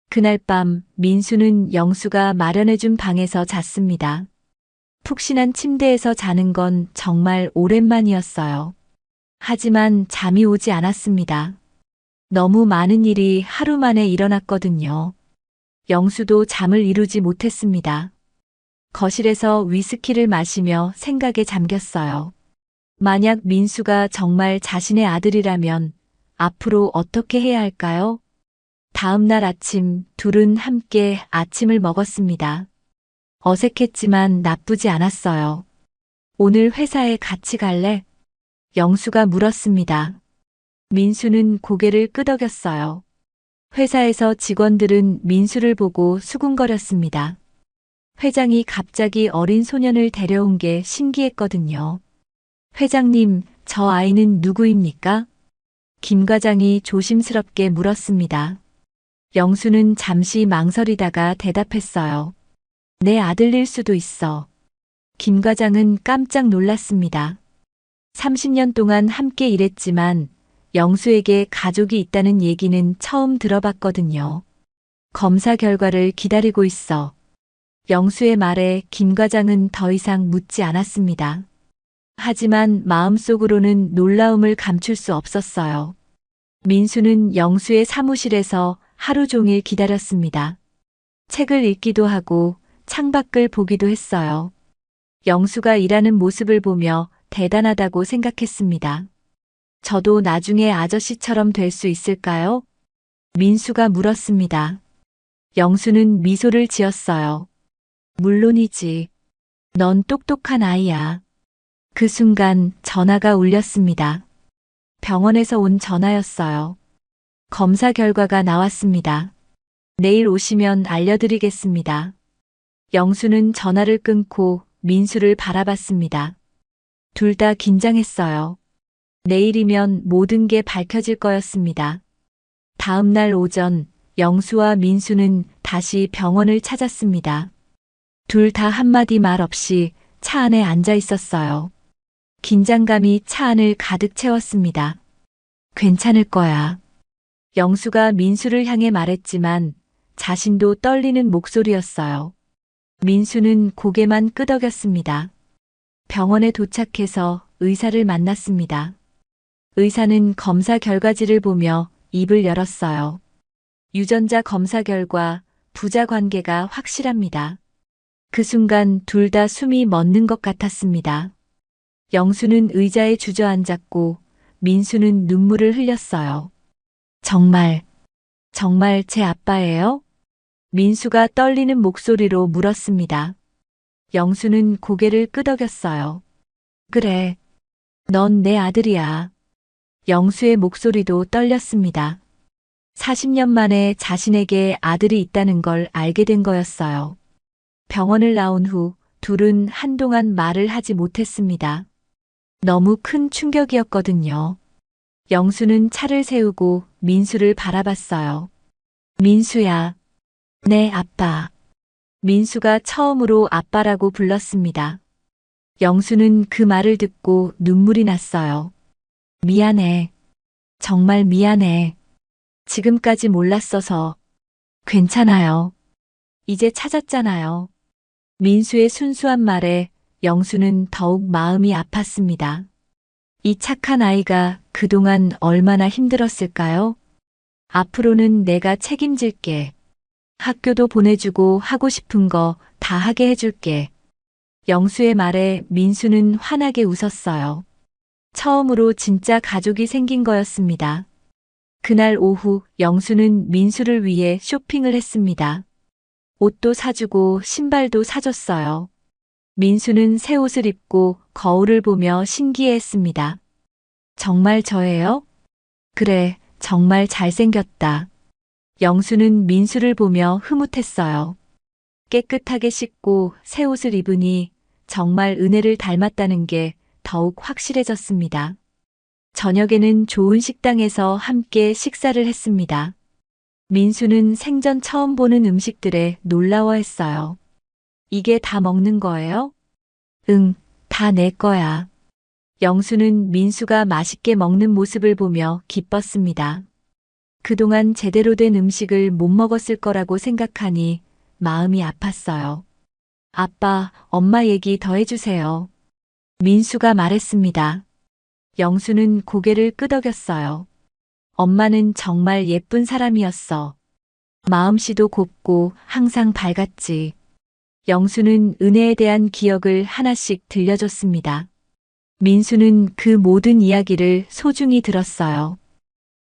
그날 밤 민수는 영수가 마련해준 방에서 잤습니다. 푹신한 침대에서 자는 건 정말 오랜만이었어요. 하지만 잠이 오지 않았습니다. 너무 많은 일이 하루 만에 일어났거든요. 영수도 잠을 이루지 못했습니다. 거실에서 위스키를 마시며 생각에 잠겼어요. 만약 민수가 정말 자신의 아들이라면 앞으로 어떻게 해야 할까요? 다음 날 아침 둘은 함께 아침을 먹었습니다. 어색했지만 나쁘지 않았어요. 오늘 회사에 같이 갈래? 영수가 물었습니다. 민수는 고개를 끄덕였어요. 회사에서 직원들은 민수를 보고 수군거렸습니다. 회장이 갑자기 어린 소년을 데려온 게 신기했거든요. 회장님, 저 아이는 누구입니까? 김 과장이 조심스럽게 물었습니다. 영수는 잠시 망설이다가 대답했어요. 내 아들일 수도 있어. 김 과장은 깜짝 놀랐습니다. 30년 동안 함께 일했지만 영수에게 가족이 있다는 얘기는 처음 들어봤거든요. 검사 결과를 기다리고 있어. 영수의 말에 김 과장은 더 이상 묻지 않았습니다. 하지만 마음속으로는 놀라움을 감출 수 없었어요. 민수는 영수의 사무실에서 하루 종일 기다렸습니다. 책을 읽기도 하고 창밖을 보기도 했어요. 영수가 일하는 모습을 보며 대단하다고 생각했습니다. 저도 나중에 아저씨처럼 될 수 있을까요? 민수가 물었습니다. 영수는 미소를 지었어요. 물론이지. 넌 똑똑한 아이야. 그 순간 전화가 울렸습니다. 병원에서 온 전화였어요. 검사 결과가 나왔습니다. 내일 오시면 알려드리겠습니다. 영수는 전화를 끊고 민수를 바라봤습니다. 둘 다 긴장했어요. 내일이면 모든 게 밝혀질 거였습니다. 다음 날 오전, 영수와 민수는 다시 병원을 찾았습니다. 둘 다 한마디 말 없이 차 안에 앉아 있었어요. 긴장감이 차 안을 가득 채웠습니다. 괜찮을 거야. 영수가 민수를 향해 말했지만 자신도 떨리는 목소리였어요. 민수는 고개만 끄덕였습니다. 병원에 도착해서 의사를 만났습니다. 의사는 검사 결과지를 보며 입을 열었어요. 유전자 검사 결과 부자 관계가 확실합니다. 그 순간 둘 다 숨이 멎는 것 같았습니다. 영수는 의자에 주저앉았고 민수는 눈물을 흘렸어요. 정말 제 아빠예요? 민수가 떨리는 목소리로 물었습니다. 영수는 고개를 끄덕였어요. 그래, 넌 내 아들이야. 영수의 목소리도 떨렸습니다. 40년 만에 자신에게 아들이 있다는 걸 알게 된 거였어요. 병원을 나온 후 둘은 한동안 말을 하지 못했습니다. 너무 큰 충격이었거든요. 영수는 차를 세우고 민수를 바라봤어요. 민수야. 네, 아빠. 민수가 처음으로 아빠라고 불렀습니다. 영수는 그 말을 듣고 눈물이 났어요. 미안해. 정말 미안해. 지금까지 몰랐어서. 괜찮아요. 이제 찾았잖아요. 민수의 순수한 말에 영수는 더욱 마음이 아팠습니다. 이 착한 아이가 그동안 얼마나 힘들었을까요? 앞으로는 내가 책임질게. 학교도 보내주고 하고 싶은 거 다 하게 해줄게. 영수의 말에 민수는 환하게 웃었어요. 처음으로 진짜 가족이 생긴 거였습니다. 그날 오후 영수는 민수를 위해 쇼핑을 했습니다. 옷도 사주고 신발도 사줬어요. 민수는 새 옷을 입고 거울을 보며 신기해했습니다. 정말 저예요? 그래, 정말 잘생겼다. 영수는 민수를 보며 흐뭇했어요. 깨끗하게 씻고 새 옷을 입으니 정말 은혜를 닮았다는 게 더욱 확실해졌습니다. 저녁에는 좋은 식당에서 함께 식사를 했습니다. 민수는 생전 처음 보는 음식들에 놀라워했어요. 이게 다 먹는 거예요? 응, 다 내 거야. 영수는 민수가 맛있게 먹는 모습을 보며 기뻤습니다. 그동안 제대로 된 음식을 못 먹었을 거라고 생각하니 마음이 아팠어요. 아빠, 엄마 얘기 더 해주세요. 민수가 말했습니다. 영수는 고개를 끄덕였어요. 엄마는 정말 예쁜 사람이었어. 마음씨도 곱고 항상 밝았지. 영수는 은혜에 대한 기억을 하나씩 들려줬습니다. 민수는 그 모든 이야기를 소중히 들었어요.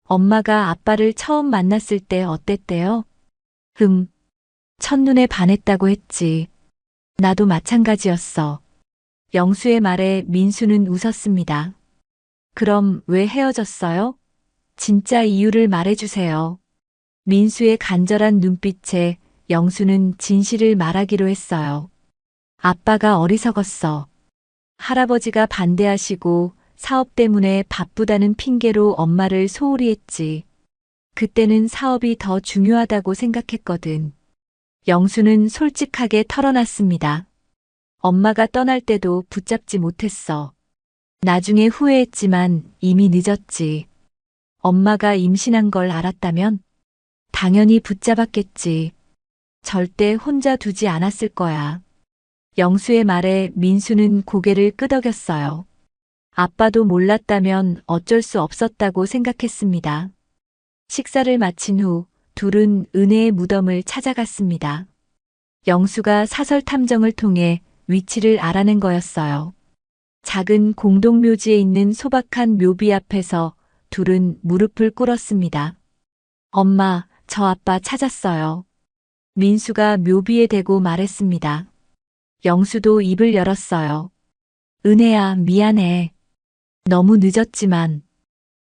엄마가 아빠를 처음 만났을 때 어땠대요? 첫눈에 반했다고 했지. 나도 마찬가지였어. 영수의 말에 민수는 웃었습니다. 그럼 왜 헤어졌어요? 진짜 이유를 말해주세요. 민수의 간절한 눈빛에 영수는 진실을 말하기로 했어요. 아빠가 어리석었어. 할아버지가 반대하시고 사업 때문에 바쁘다는 핑계로 엄마를 소홀히 했지. 그때는 사업이 더 중요하다고 생각했거든. 영수는 솔직하게 털어놨습니다. 엄마가 떠날 때도 붙잡지 못했어. 나중에 후회했지만 이미 늦었지. 엄마가 임신한 걸 알았다면 당연히 붙잡았겠지. 절대 혼자 두지 않았을 거야. 영수의 말에 민수는 고개를 끄덕였어요. 아빠도 몰랐다면 어쩔 수 없었다고 생각했습니다. 식사를 마친 후 둘은 은혜의 무덤을 찾아갔습니다. 영수가 사설 탐정을 통해 위치를 알아낸 거였어요. 작은 공동묘지에 있는 소박한 묘비 앞에서 둘은 무릎을 꿇었습니다. 엄마, 저 아빠 찾았어요. 민수가 묘비에 대고 말했습니다. 영수도 입을 열었어요. 은혜야, 미안해. 너무 늦었지만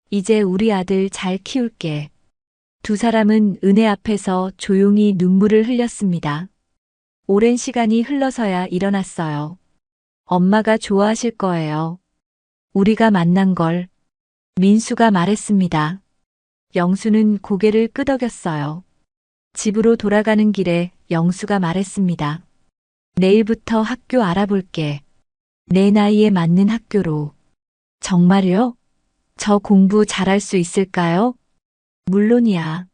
이제 우리 아들 잘 키울게. 두 사람은 은혜 앞에서 조용히 눈물을 흘렸습니다. 오랜 시간이 흘러서야 일어났어요. 엄마가 좋아하실 거예요. 우리가 만난 걸. 민수가 말했습니다. 영수는 고개를 끄덕였어요. 집으로 돌아가는 길에 영수가 말했습니다. 내일부터 학교 알아볼게. 내 나이에 맞는 학교로. 정말요? 저 공부 잘할 수 있을까요? 물론이야.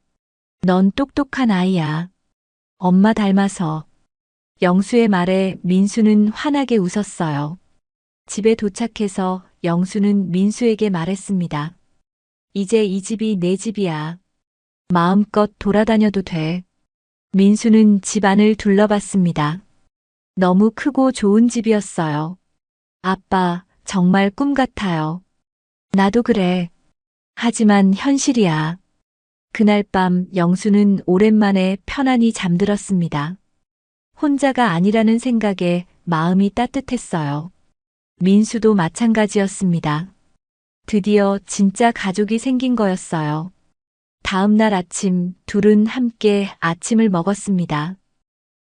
넌 똑똑한 아이야. 엄마 닮아서. 영수의 말에 민수는 환하게 웃었어요. 집에 도착해서 영수는 민수에게 말했습니다. 이제 이 집이 내 집이야. 마음껏 돌아다녀도 돼. 민수는 집 안을 둘러봤습니다. 너무 크고 좋은 집이었어요. 아빠, 정말 꿈 같아요. 나도 그래. 하지만 현실이야. 그날 밤 영수는 오랜만에 편안히 잠들었습니다. 혼자가 아니라는 생각에 마음이 따뜻했어요. 민수도 마찬가지였습니다. 드디어 진짜 가족이 생긴 거였어요. 다음 날 아침 둘은 함께 아침을 먹었습니다.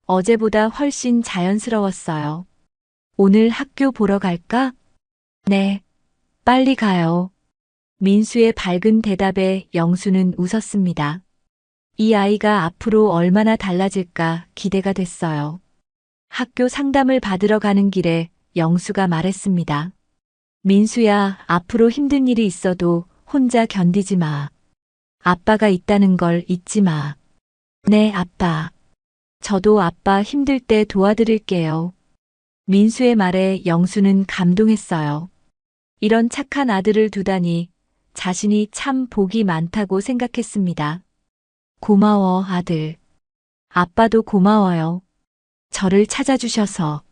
어제보다 훨씬 자연스러웠어요. 오늘 학교 보러 갈까? 네. 빨리 가요. 민수의 밝은 대답에 영수는 웃었습니다. 이 아이가 앞으로 얼마나 달라질까 기대가 됐어요. 학교 상담을 받으러 가는 길에 영수가 말했습니다. 민수야, 앞으로 힘든 일이 있어도 혼자 견디지 마. 아빠가 있다는 걸 잊지 마. 네, 아빠. 저도 아빠 힘들 때 도와드릴게요. 민수의 말에 영수는 감동했어요. 이런 착한 아들을 두다니 자신이 참 복이 많다고 생각했습니다. 고마워, 아들. 아빠도 고마워요. 저를 찾아주셔서.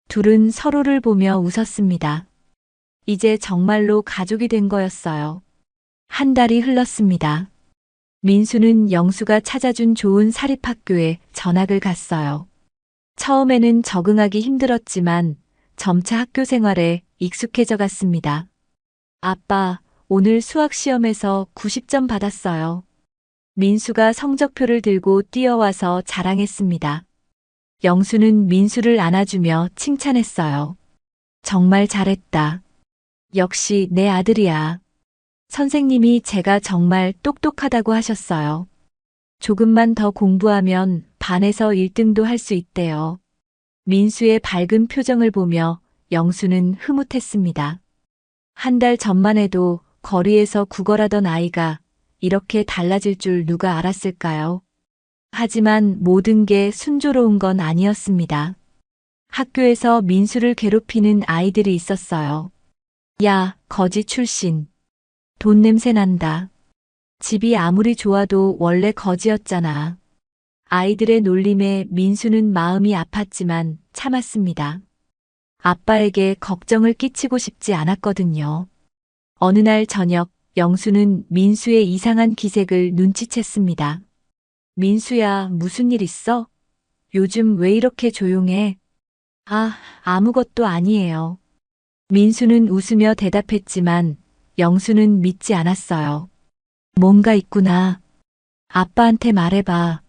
둘은 서로를 보며 웃었습니다. 이제 정말로 가족이 된 거였어요. 한 달이 흘렀습니다. 민수는 영수가 찾아준 좋은 사립학교에 전학을 갔어요. 처음에는 적응하기 힘들었지만 점차 학교 생활에 익숙해져 갔습니다. 아빠, 오늘 수학 시험에서 90점 받았어요. 민수가 성적표를 들고 뛰어와서 자랑했습니다. 영수는 민수를 안아주며 칭찬했어요. 정말 잘했다. 역시 내 아들이야. 선생님이 제가 정말 똑똑하다고 하셨어요. 조금만 더 공부하면 반에서 1등도 할 수 있대요. 민수의 밝은 표정을 보며 영수는 흐뭇했습니다. 한 달 전만 해도 거리에서 구걸하던 아이가 이렇게 달라질 줄 누가 알았을까요? 하지만 모든 게 순조로운 건 아니었습니다. 학교에서 민수를 괴롭히는 아이들이 있었어요. 야, 거지 출신. 돈 냄새 난다. 집이 아무리 좋아도 원래 거지였잖아. 아이들의 놀림에 민수는 마음이 아팠지만 참았습니다. 아빠에게 걱정을 끼치고 싶지 않았거든요. 어느 날 저녁 영수는 민수의 이상한 기색을 눈치챘습니다. 민수야, 무슨 일 있어? 요즘 왜 이렇게 조용해? 아, 아무것도 아니에요. 민수는 웃으며 대답했지만 영수는 믿지 않았어요. 뭔가 있구나. 아빠한테 말해봐.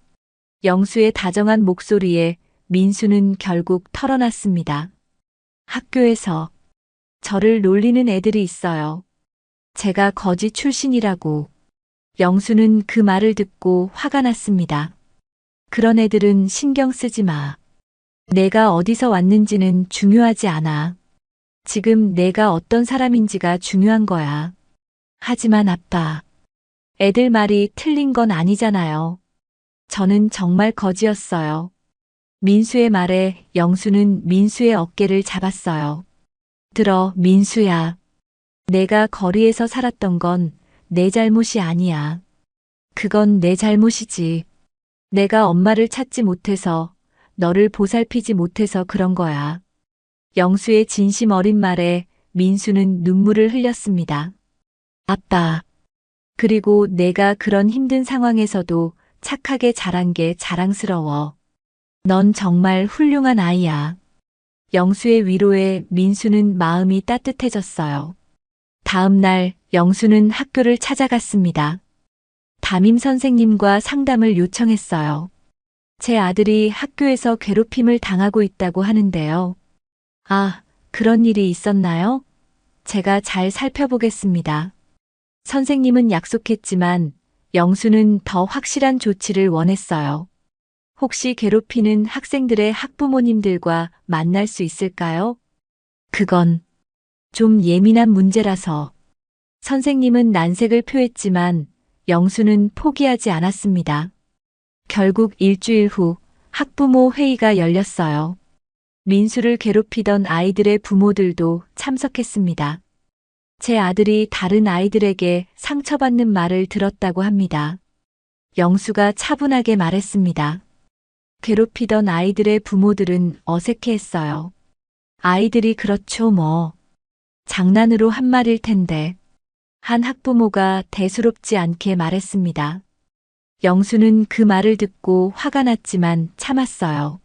영수의 다정한 목소리에 민수는 결국 털어놨습니다. 학교에서 저를 놀리는 애들이 있어요. 제가 거지 출신이라고. 영수는 그 말을 듣고 화가 났습니다. 그런 애들은 신경 쓰지 마. 내가 어디서 왔는지는 중요하지 않아. 지금 내가 어떤 사람인지가 중요한 거야. 하지만 아빠, 애들 말이 틀린 건 아니잖아요. 저는 정말 거지였어요. 민수의 말에 영수는 민수의 어깨를 잡았어요. 들어, 민수야. 내가 거리에서 살았던 건 내 잘못이 아니야. 그건 내 잘못이지. 내가 엄마를 찾지 못해서, 너를 보살피지 못해서 그런 거야. 영수의 진심 어린 말에 민수는 눈물을 흘렸습니다. 아빠. 그리고 내가 그런 힘든 상황에서도 착하게 자란 게 자랑스러워. 넌 정말 훌륭한 아이야. 영수의 위로에 민수는 마음이 따뜻해졌어요. 다음 날 영수는 학교를 찾아갔습니다. 담임 선생님과 상담을 요청했어요. 제 아들이 학교에서 괴롭힘을 당하고 있다고 하는데요. 아, 그런 일이 있었나요? 제가 잘 살펴보겠습니다. 선생님은 약속했지만 영수는 더 확실한 조치를 원했어요. 혹시 괴롭히는 학생들의 학부모님들과 만날 수 있을까요? 그건 좀 예민한 문제라서. 선생님은 난색을 표했지만 영수는 포기하지 않았습니다. 결국 일주일 후 학부모 회의가 열렸어요. 민수를 괴롭히던 아이들의 부모들도 참석했습니다. 제 아들이 다른 아이들에게 상처받는 말을 들었다고 합니다. 영수가 차분하게 말했습니다. 괴롭히던 아이들의 부모들은 어색해했어요. 아이들이 그렇죠 뭐. 장난으로 한 말일 텐데. 한 학부모가 대수롭지 않게 말했습니다. 영수는 그 말을 듣고 화가 났지만 참았어요.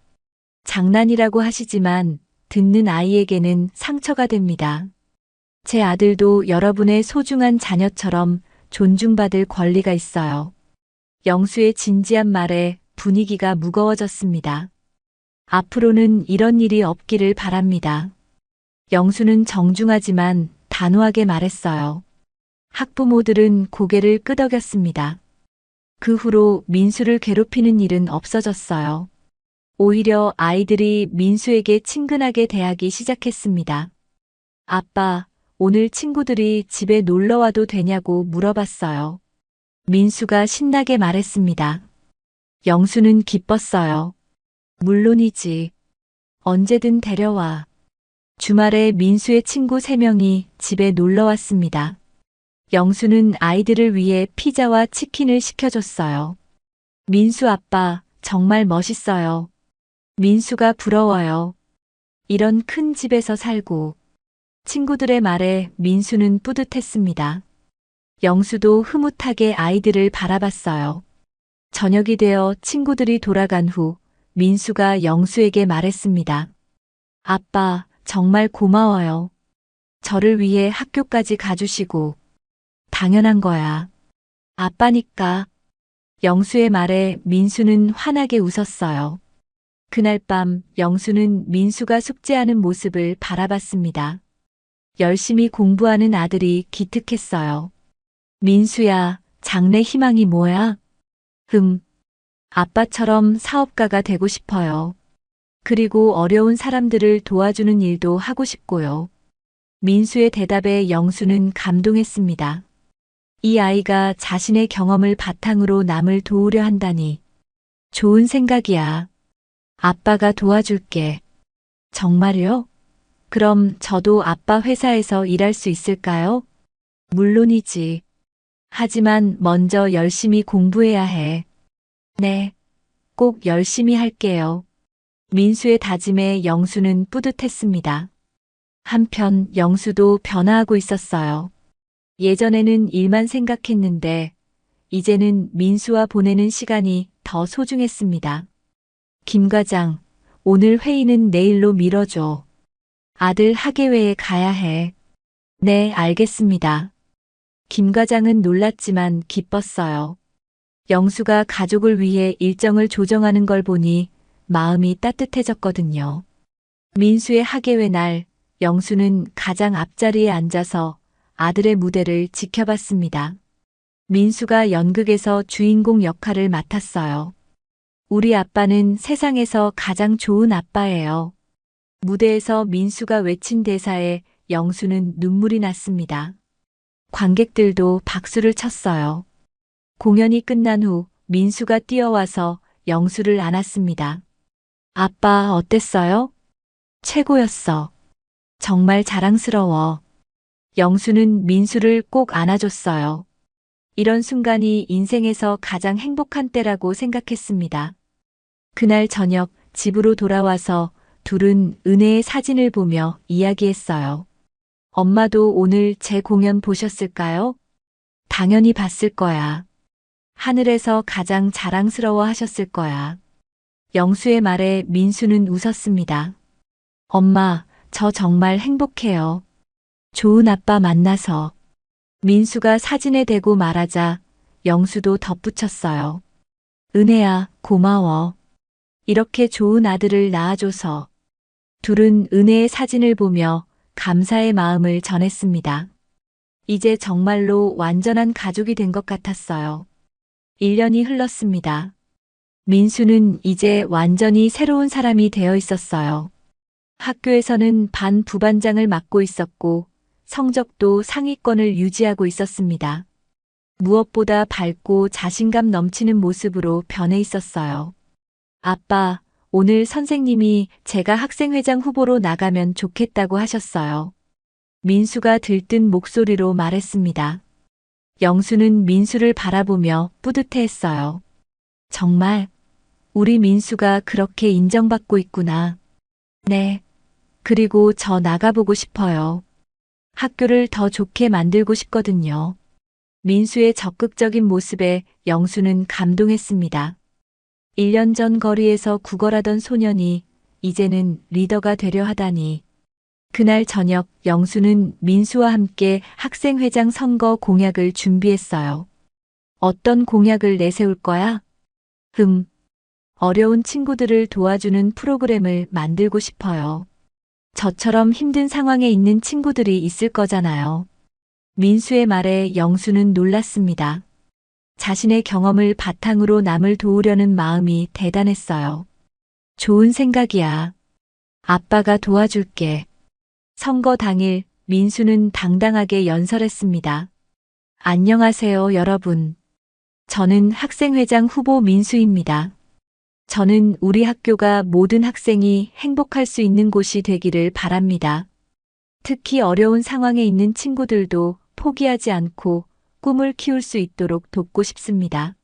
장난이라고 하시지만 듣는 아이에게는 상처가 됩니다. 제 아들도 여러분의 소중한 자녀처럼 존중받을 권리가 있어요. 영수의 진지한 말에 분위기가 무거워졌습니다. 앞으로는 이런 일이 없기를 바랍니다. 영수는 정중하지만 단호하게 말했어요. 학부모들은 고개를 끄덕였습니다. 그 후로 민수를 괴롭히는 일은 없어졌어요. 오히려 아이들이 민수에게 친근하게 대하기 시작했습니다. 아빠, 오늘 친구들이 집에 놀러 와도 되냐고 물어봤어요. 민수가 신나게 말했습니다. 영수는 기뻤어요. 물론이지. 언제든 데려와. 주말에 민수의 친구 3명이 집에 놀러 왔습니다. 영수는 아이들을 위해 피자와 치킨을 시켜줬어요. 민수 아빠, 정말 멋있어요. 민수가 부러워요. 이런 큰 집에서 살고. 친구들의 말에 민수는 뿌듯했습니다. 영수도 흐뭇하게 아이들을 바라봤어요. 저녁이 되어 친구들이 돌아간 후 민수가 영수에게 말했습니다. 아빠, 정말 고마워요. 저를 위해 학교까지 가주시고. 당연한 거야. 아빠니까. 영수의 말에 민수는 환하게 웃었어요. 그날 밤 영수는 민수가 숙제하는 모습을 바라봤습니다. 열심히 공부하는 아들이 기특했어요. 민수야, 장래 희망이 뭐야? 아빠처럼 사업가가 되고 싶어요. 그리고 어려운 사람들을 도와주는 일도 하고 싶고요. 민수의 대답에 영수는 감동했습니다. 이 아이가 자신의 경험을 바탕으로 남을 도우려 한다니. 좋은 생각이야. 아빠가 도와줄게. 정말요? 그럼 저도 아빠 회사에서 일할 수 있을까요? 물론이지. 하지만 먼저 열심히 공부해야 해. 네, 꼭 열심히 할게요. 민수의 다짐에 영수는 뿌듯했습니다. 한편 영수도 변화하고 있었어요. 예전에는 일만 생각했는데 이제는 민수와 보내는 시간이 더 소중했습니다. 김 과장, 오늘 회의는 내일로 미뤄줘. 아들 학예회에 가야 해. 네, 알겠습니다. 김 과장은 놀랐지만 기뻤어요. 영수가 가족을 위해 일정을 조정하는 걸 보니 마음이 따뜻해졌거든요. 민수의 학예회 날, 영수는 가장 앞자리에 앉아서 아들의 무대를 지켜봤습니다. 민수가 연극에서 주인공 역할을 맡았어요. 우리 아빠는 세상에서 가장 좋은 아빠예요. 무대에서 민수가 외친 대사에 영수는 눈물이 났습니다. 관객들도 박수를 쳤어요. 공연이 끝난 후 민수가 뛰어와서 영수를 안았습니다. 아빠 어땠어요? 최고였어. 정말 자랑스러워. 영수는 민수를 꼭 안아줬어요. 이런 순간이 인생에서 가장 행복한 때라고 생각했습니다. 그날 저녁 집으로 돌아와서 둘은 은혜의 사진을 보며 이야기했어요. 엄마도 오늘 제 공연 보셨을까요? 당연히 봤을 거야. 하늘에서 가장 자랑스러워 하셨을 거야. 영수의 말에 민수는 웃었습니다. 엄마, 저 정말 행복해요. 좋은 아빠 만나서. 민수가 사진에 대고 말하자 영수도 덧붙였어요. 은혜야, 고마워. 이렇게 좋은 아들을 낳아줘서. 둘은 은혜의 사진을 보며 감사의 마음을 전했습니다. 이제 정말로 완전한 가족이 된 것 같았어요. 1년이 흘렀습니다. 민수는 이제 완전히 새로운 사람이 되어 있었어요. 학교에서는 반 부반장을 맡고 있었고 성적도 상위권을 유지하고 있었습니다. 무엇보다 밝고 자신감 넘치는 모습으로 변해 있었어요. 아빠, 오늘 선생님이 제가 학생회장 후보로 나가면 좋겠다고 하셨어요. 민수가 들뜬 목소리로 말했습니다. 영수는 민수를 바라보며 뿌듯해했어요. 정말 우리 민수가 그렇게 인정받고 있구나. 네. 그리고 저 나가보고 싶어요. 학교를 더 좋게 만들고 싶거든요. 민수의 적극적인 모습에 영수는 감동했습니다. 1년 전 거리에서 구걸하던 소년이 이제는 리더가 되려 하다니. 그날 저녁 영수는 민수와 함께 학생회장 선거 공약을 준비했어요. 어떤 공약을 내세울 거야? 어려운 친구들을 도와주는 프로그램을 만들고 싶어요. 저처럼 힘든 상황에 있는 친구들이 있을 거잖아요. 민수의 말에 영수는 놀랐습니다. 자신의 경험을 바탕으로 남을 도우려는 마음이 대단했어요. 좋은 생각이야. 아빠가 도와줄게. 선거 당일 민수는 당당하게 연설했습니다. 안녕하세요, 여러분. 저는 학생회장 후보 민수입니다. 저는 우리 학교가 모든 학생이 행복할 수 있는 곳이 되기를 바랍니다. 특히 어려운 상황에 있는 친구들도 포기하지 않고 꿈을 키울 수 있도록 돕고 싶습니다.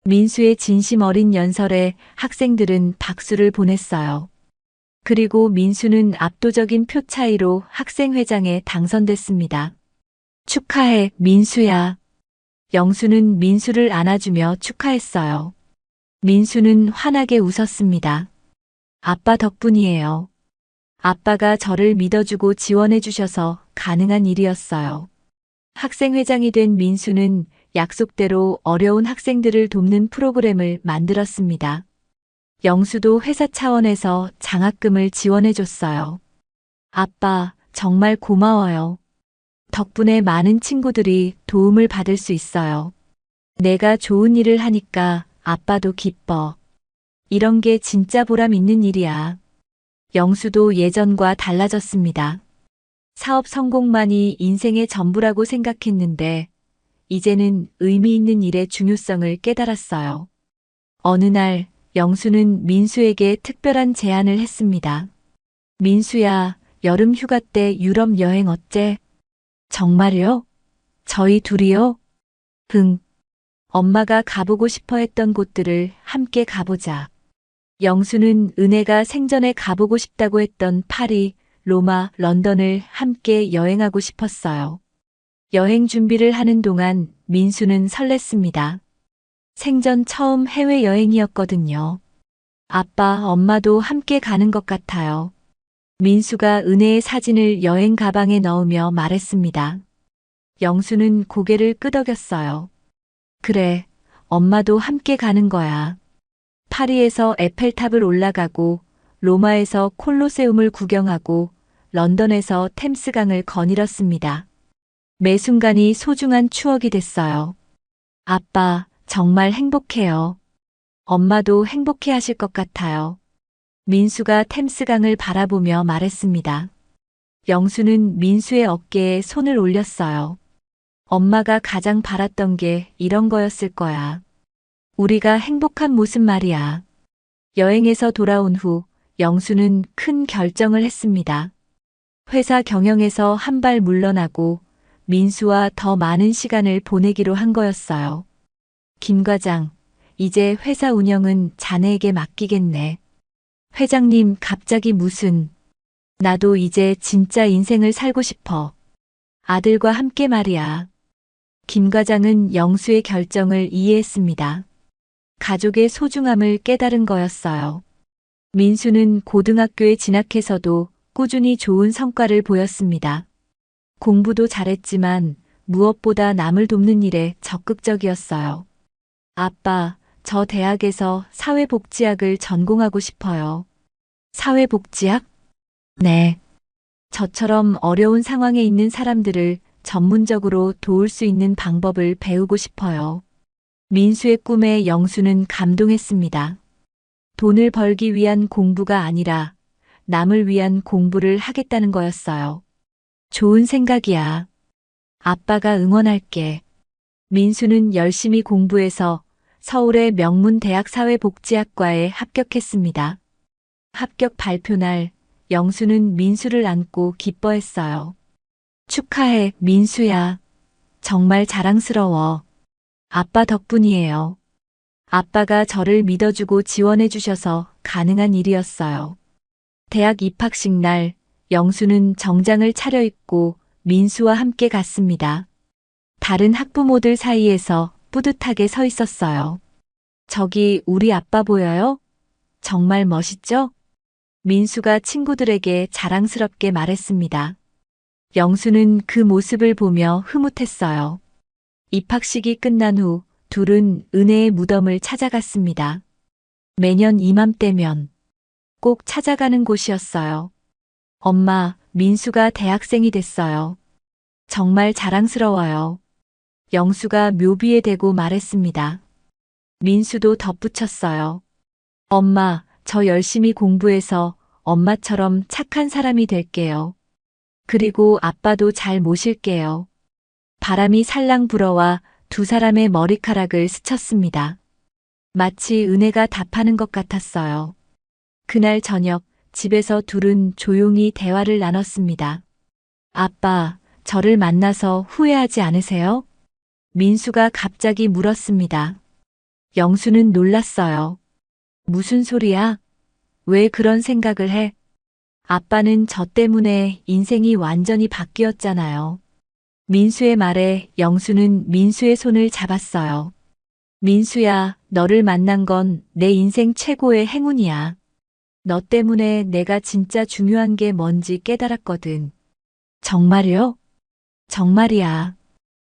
민수의 진심 어린 연설에 학생들은 박수를 보냈어요. 그리고 민수는 압도적인 표 차이로 학생회장에 당선됐습니다. 축하해, 민수야. 영수는 민수를 안아주며 축하했어요. 민수는 환하게 웃었습니다. 아빠 덕분이에요. 아빠가 저를 믿어주고 지원해 주셔서 가능한 일이었어요. 학생회장이 된 민수는 약속대로 어려운 학생들을 돕는 프로그램을 만들었습니다. 영수도 회사 차원에서 장학금을 지원해 줬어요. 아빠, 정말 고마워요. 덕분에 많은 친구들이 도움을 받을 수 있어요. 내가 좋은 일을 하니까 아빠도 기뻐. 이런 게 진짜 보람 있는 일이야. 영수도 예전과 달라졌습니다. 사업 성공만이 인생의 전부라고 생각했는데 이제는 의미 있는 일의 중요성을 깨달았어요. 어느 날 영수는 민수에게 특별한 제안을 했습니다. 민수야, 여름 휴가 때 유럽 여행 어째? 정말요? 저희 둘이요? 엄마가 가보고 싶어 했던 곳들을 함께 가보자. 영수는 은혜가 생전에 가보고 싶다고 했던 파리, 로마, 런던을 함께 여행하고 싶었어요. 여행 준비를 하는 동안 민수는 설렜습니다. 생전 처음 해외여행이었거든요. 아빠, 엄마도 함께 가는 것 같아요. 민수가 은혜의 사진을 여행 가방에 넣으며 말했습니다. 영수는 고개를 끄덕였어요. 그래, 엄마도 함께 가는 거야. 파리에서 에펠탑을 올라가고, 로마에서 콜로세움을 구경하고, 런던에서 템스강을 거닐었습니다. 매 순간이 소중한 추억이 됐어요. 아빠, 정말 행복해요. 엄마도 행복해 하실 것 같아요. 민수가 템스강을 바라보며 말했습니다. 영수는 민수의 어깨에 손을 올렸어요. 엄마가 가장 바랐던 게 이런 거였을 거야. 우리가 행복한 모습 말이야. 여행에서 돌아온 후 영수는 큰 결정을 했습니다. 회사 경영에서 한 발 물러나고 민수와 더 많은 시간을 보내기로 한 거였어요. 김 과장, 이제 회사 운영은 자네에게 맡기겠네. 회장님, 갑자기 무슨. 나도 이제 진짜 인생을 살고 싶어. 아들과 함께 말이야. 김 과장은 영수의 결정을 이해했습니다. 가족의 소중함을 깨달은 거였어요. 민수는 고등학교에 진학해서도 꾸준히 좋은 성과를 보였습니다. 공부도 잘했지만 무엇보다 남을 돕는 일에 적극적이었어요. 아빠, 저 대학에서 사회복지학을 전공하고 싶어요. 사회복지학? 네. 저처럼 어려운 상황에 있는 사람들을 전문적으로 도울 수 있는 방법을 배우고 싶어요. 민수의 꿈에 영수는 감동했습니다. 돈을 벌기 위한 공부가 아니라 남을 위한 공부를 하겠다는 거였어요. 좋은 생각이야. 아빠가 응원할게. 민수는 열심히 공부해서 서울의 명문대학 사회복지학과에 합격했습니다. 합격 발표날 영수는 민수를 안고 기뻐했어요. 축하해, 민수야. 정말 자랑스러워. 아빠 덕분이에요. 아빠가 저를 믿어주고 지원해 주셔서 가능한 일이었어요. 대학 입학식 날 영수는 정장을 차려입고 민수와 함께 갔습니다. 다른 학부모들 사이에서 뿌듯하게 서 있었어요. 저기 우리 아빠 보여요? 정말 멋있죠? 민수가 친구들에게 자랑스럽게 말했습니다. 영수는 그 모습을 보며 흐뭇했어요. 입학식이 끝난 후 둘은 은혜의 무덤을 찾아갔습니다. 매년 이맘때면 꼭 찾아가는 곳이었어요. 엄마, 민수가 대학생이 됐어요. 정말 자랑스러워요. 영수가 묘비에 대고 말했습니다. 민수도 덧붙였어요. 엄마, 저 열심히 공부해서 엄마처럼 착한 사람이 될게요. 그리고 아빠도 잘 모실게요. 바람이 살랑 불어와 두 사람의 머리카락을 스쳤습니다. 마치 은혜가 답하는 것 같았어요. 그날 저녁 집에서 둘은 조용히 대화를 나눴습니다. 아빠, 저를 만나서 후회하지 않으세요? 민수가 갑자기 물었습니다. 영수는 놀랐어요. 무슨 소리야? 왜 그런 생각을 해? 아빠는 저 때문에 인생이 완전히 바뀌었잖아요. 민수의 말에 영수는 민수의 손을 잡았어요. 민수야, 너를 만난 건 내 인생 최고의 행운이야. 너 때문에 내가 진짜 중요한 게 뭔지 깨달았거든. 정말요? 정말이야.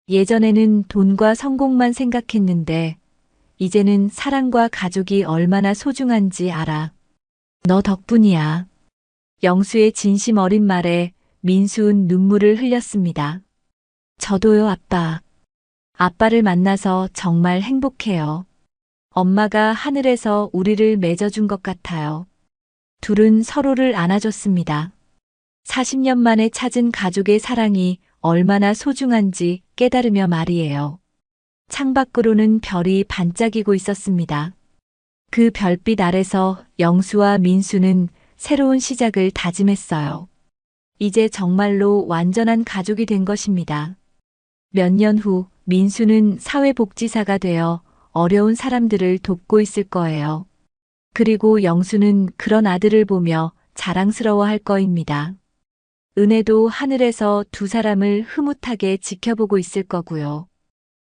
예전에는 돈과 성공만 생각했는데, 이제는 사랑과 가족이 얼마나 소중한지 알아. 너 덕분이야. 영수의 진심 어린 말에 민수는 눈물을 흘렸습니다. 저도요, 아빠. 아빠를 만나서 정말 행복해요. 엄마가 하늘에서 우리를 맺어준 것 같아요. 둘은 서로를 안아줬습니다. 40년 만에 찾은 가족의 사랑이 얼마나 소중한지 깨달으며 말이에요. 창밖으로는 별이 반짝이고 있었습니다. 그 별빛 아래서 영수와 민수는 새로운 시작을 다짐했어요. 이제 정말로 완전한 가족이 된 것입니다. 몇 년 후 민수는 사회복지사가 되어 어려운 사람들을 돕고 있을 거예요. 그리고 영수는 그런 아들을 보며 자랑스러워할 거입니다. 은혜도 하늘에서 두 사람을 흐뭇하게 지켜보고 있을 거고요.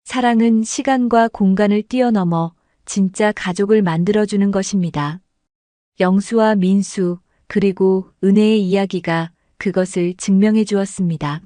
사랑은 시간과 공간을 뛰어넘어 진짜 가족을 만들어주는 것입니다. 영수와 민수, 그리고 은혜의 이야기가 그것을 증명해 주었습니다.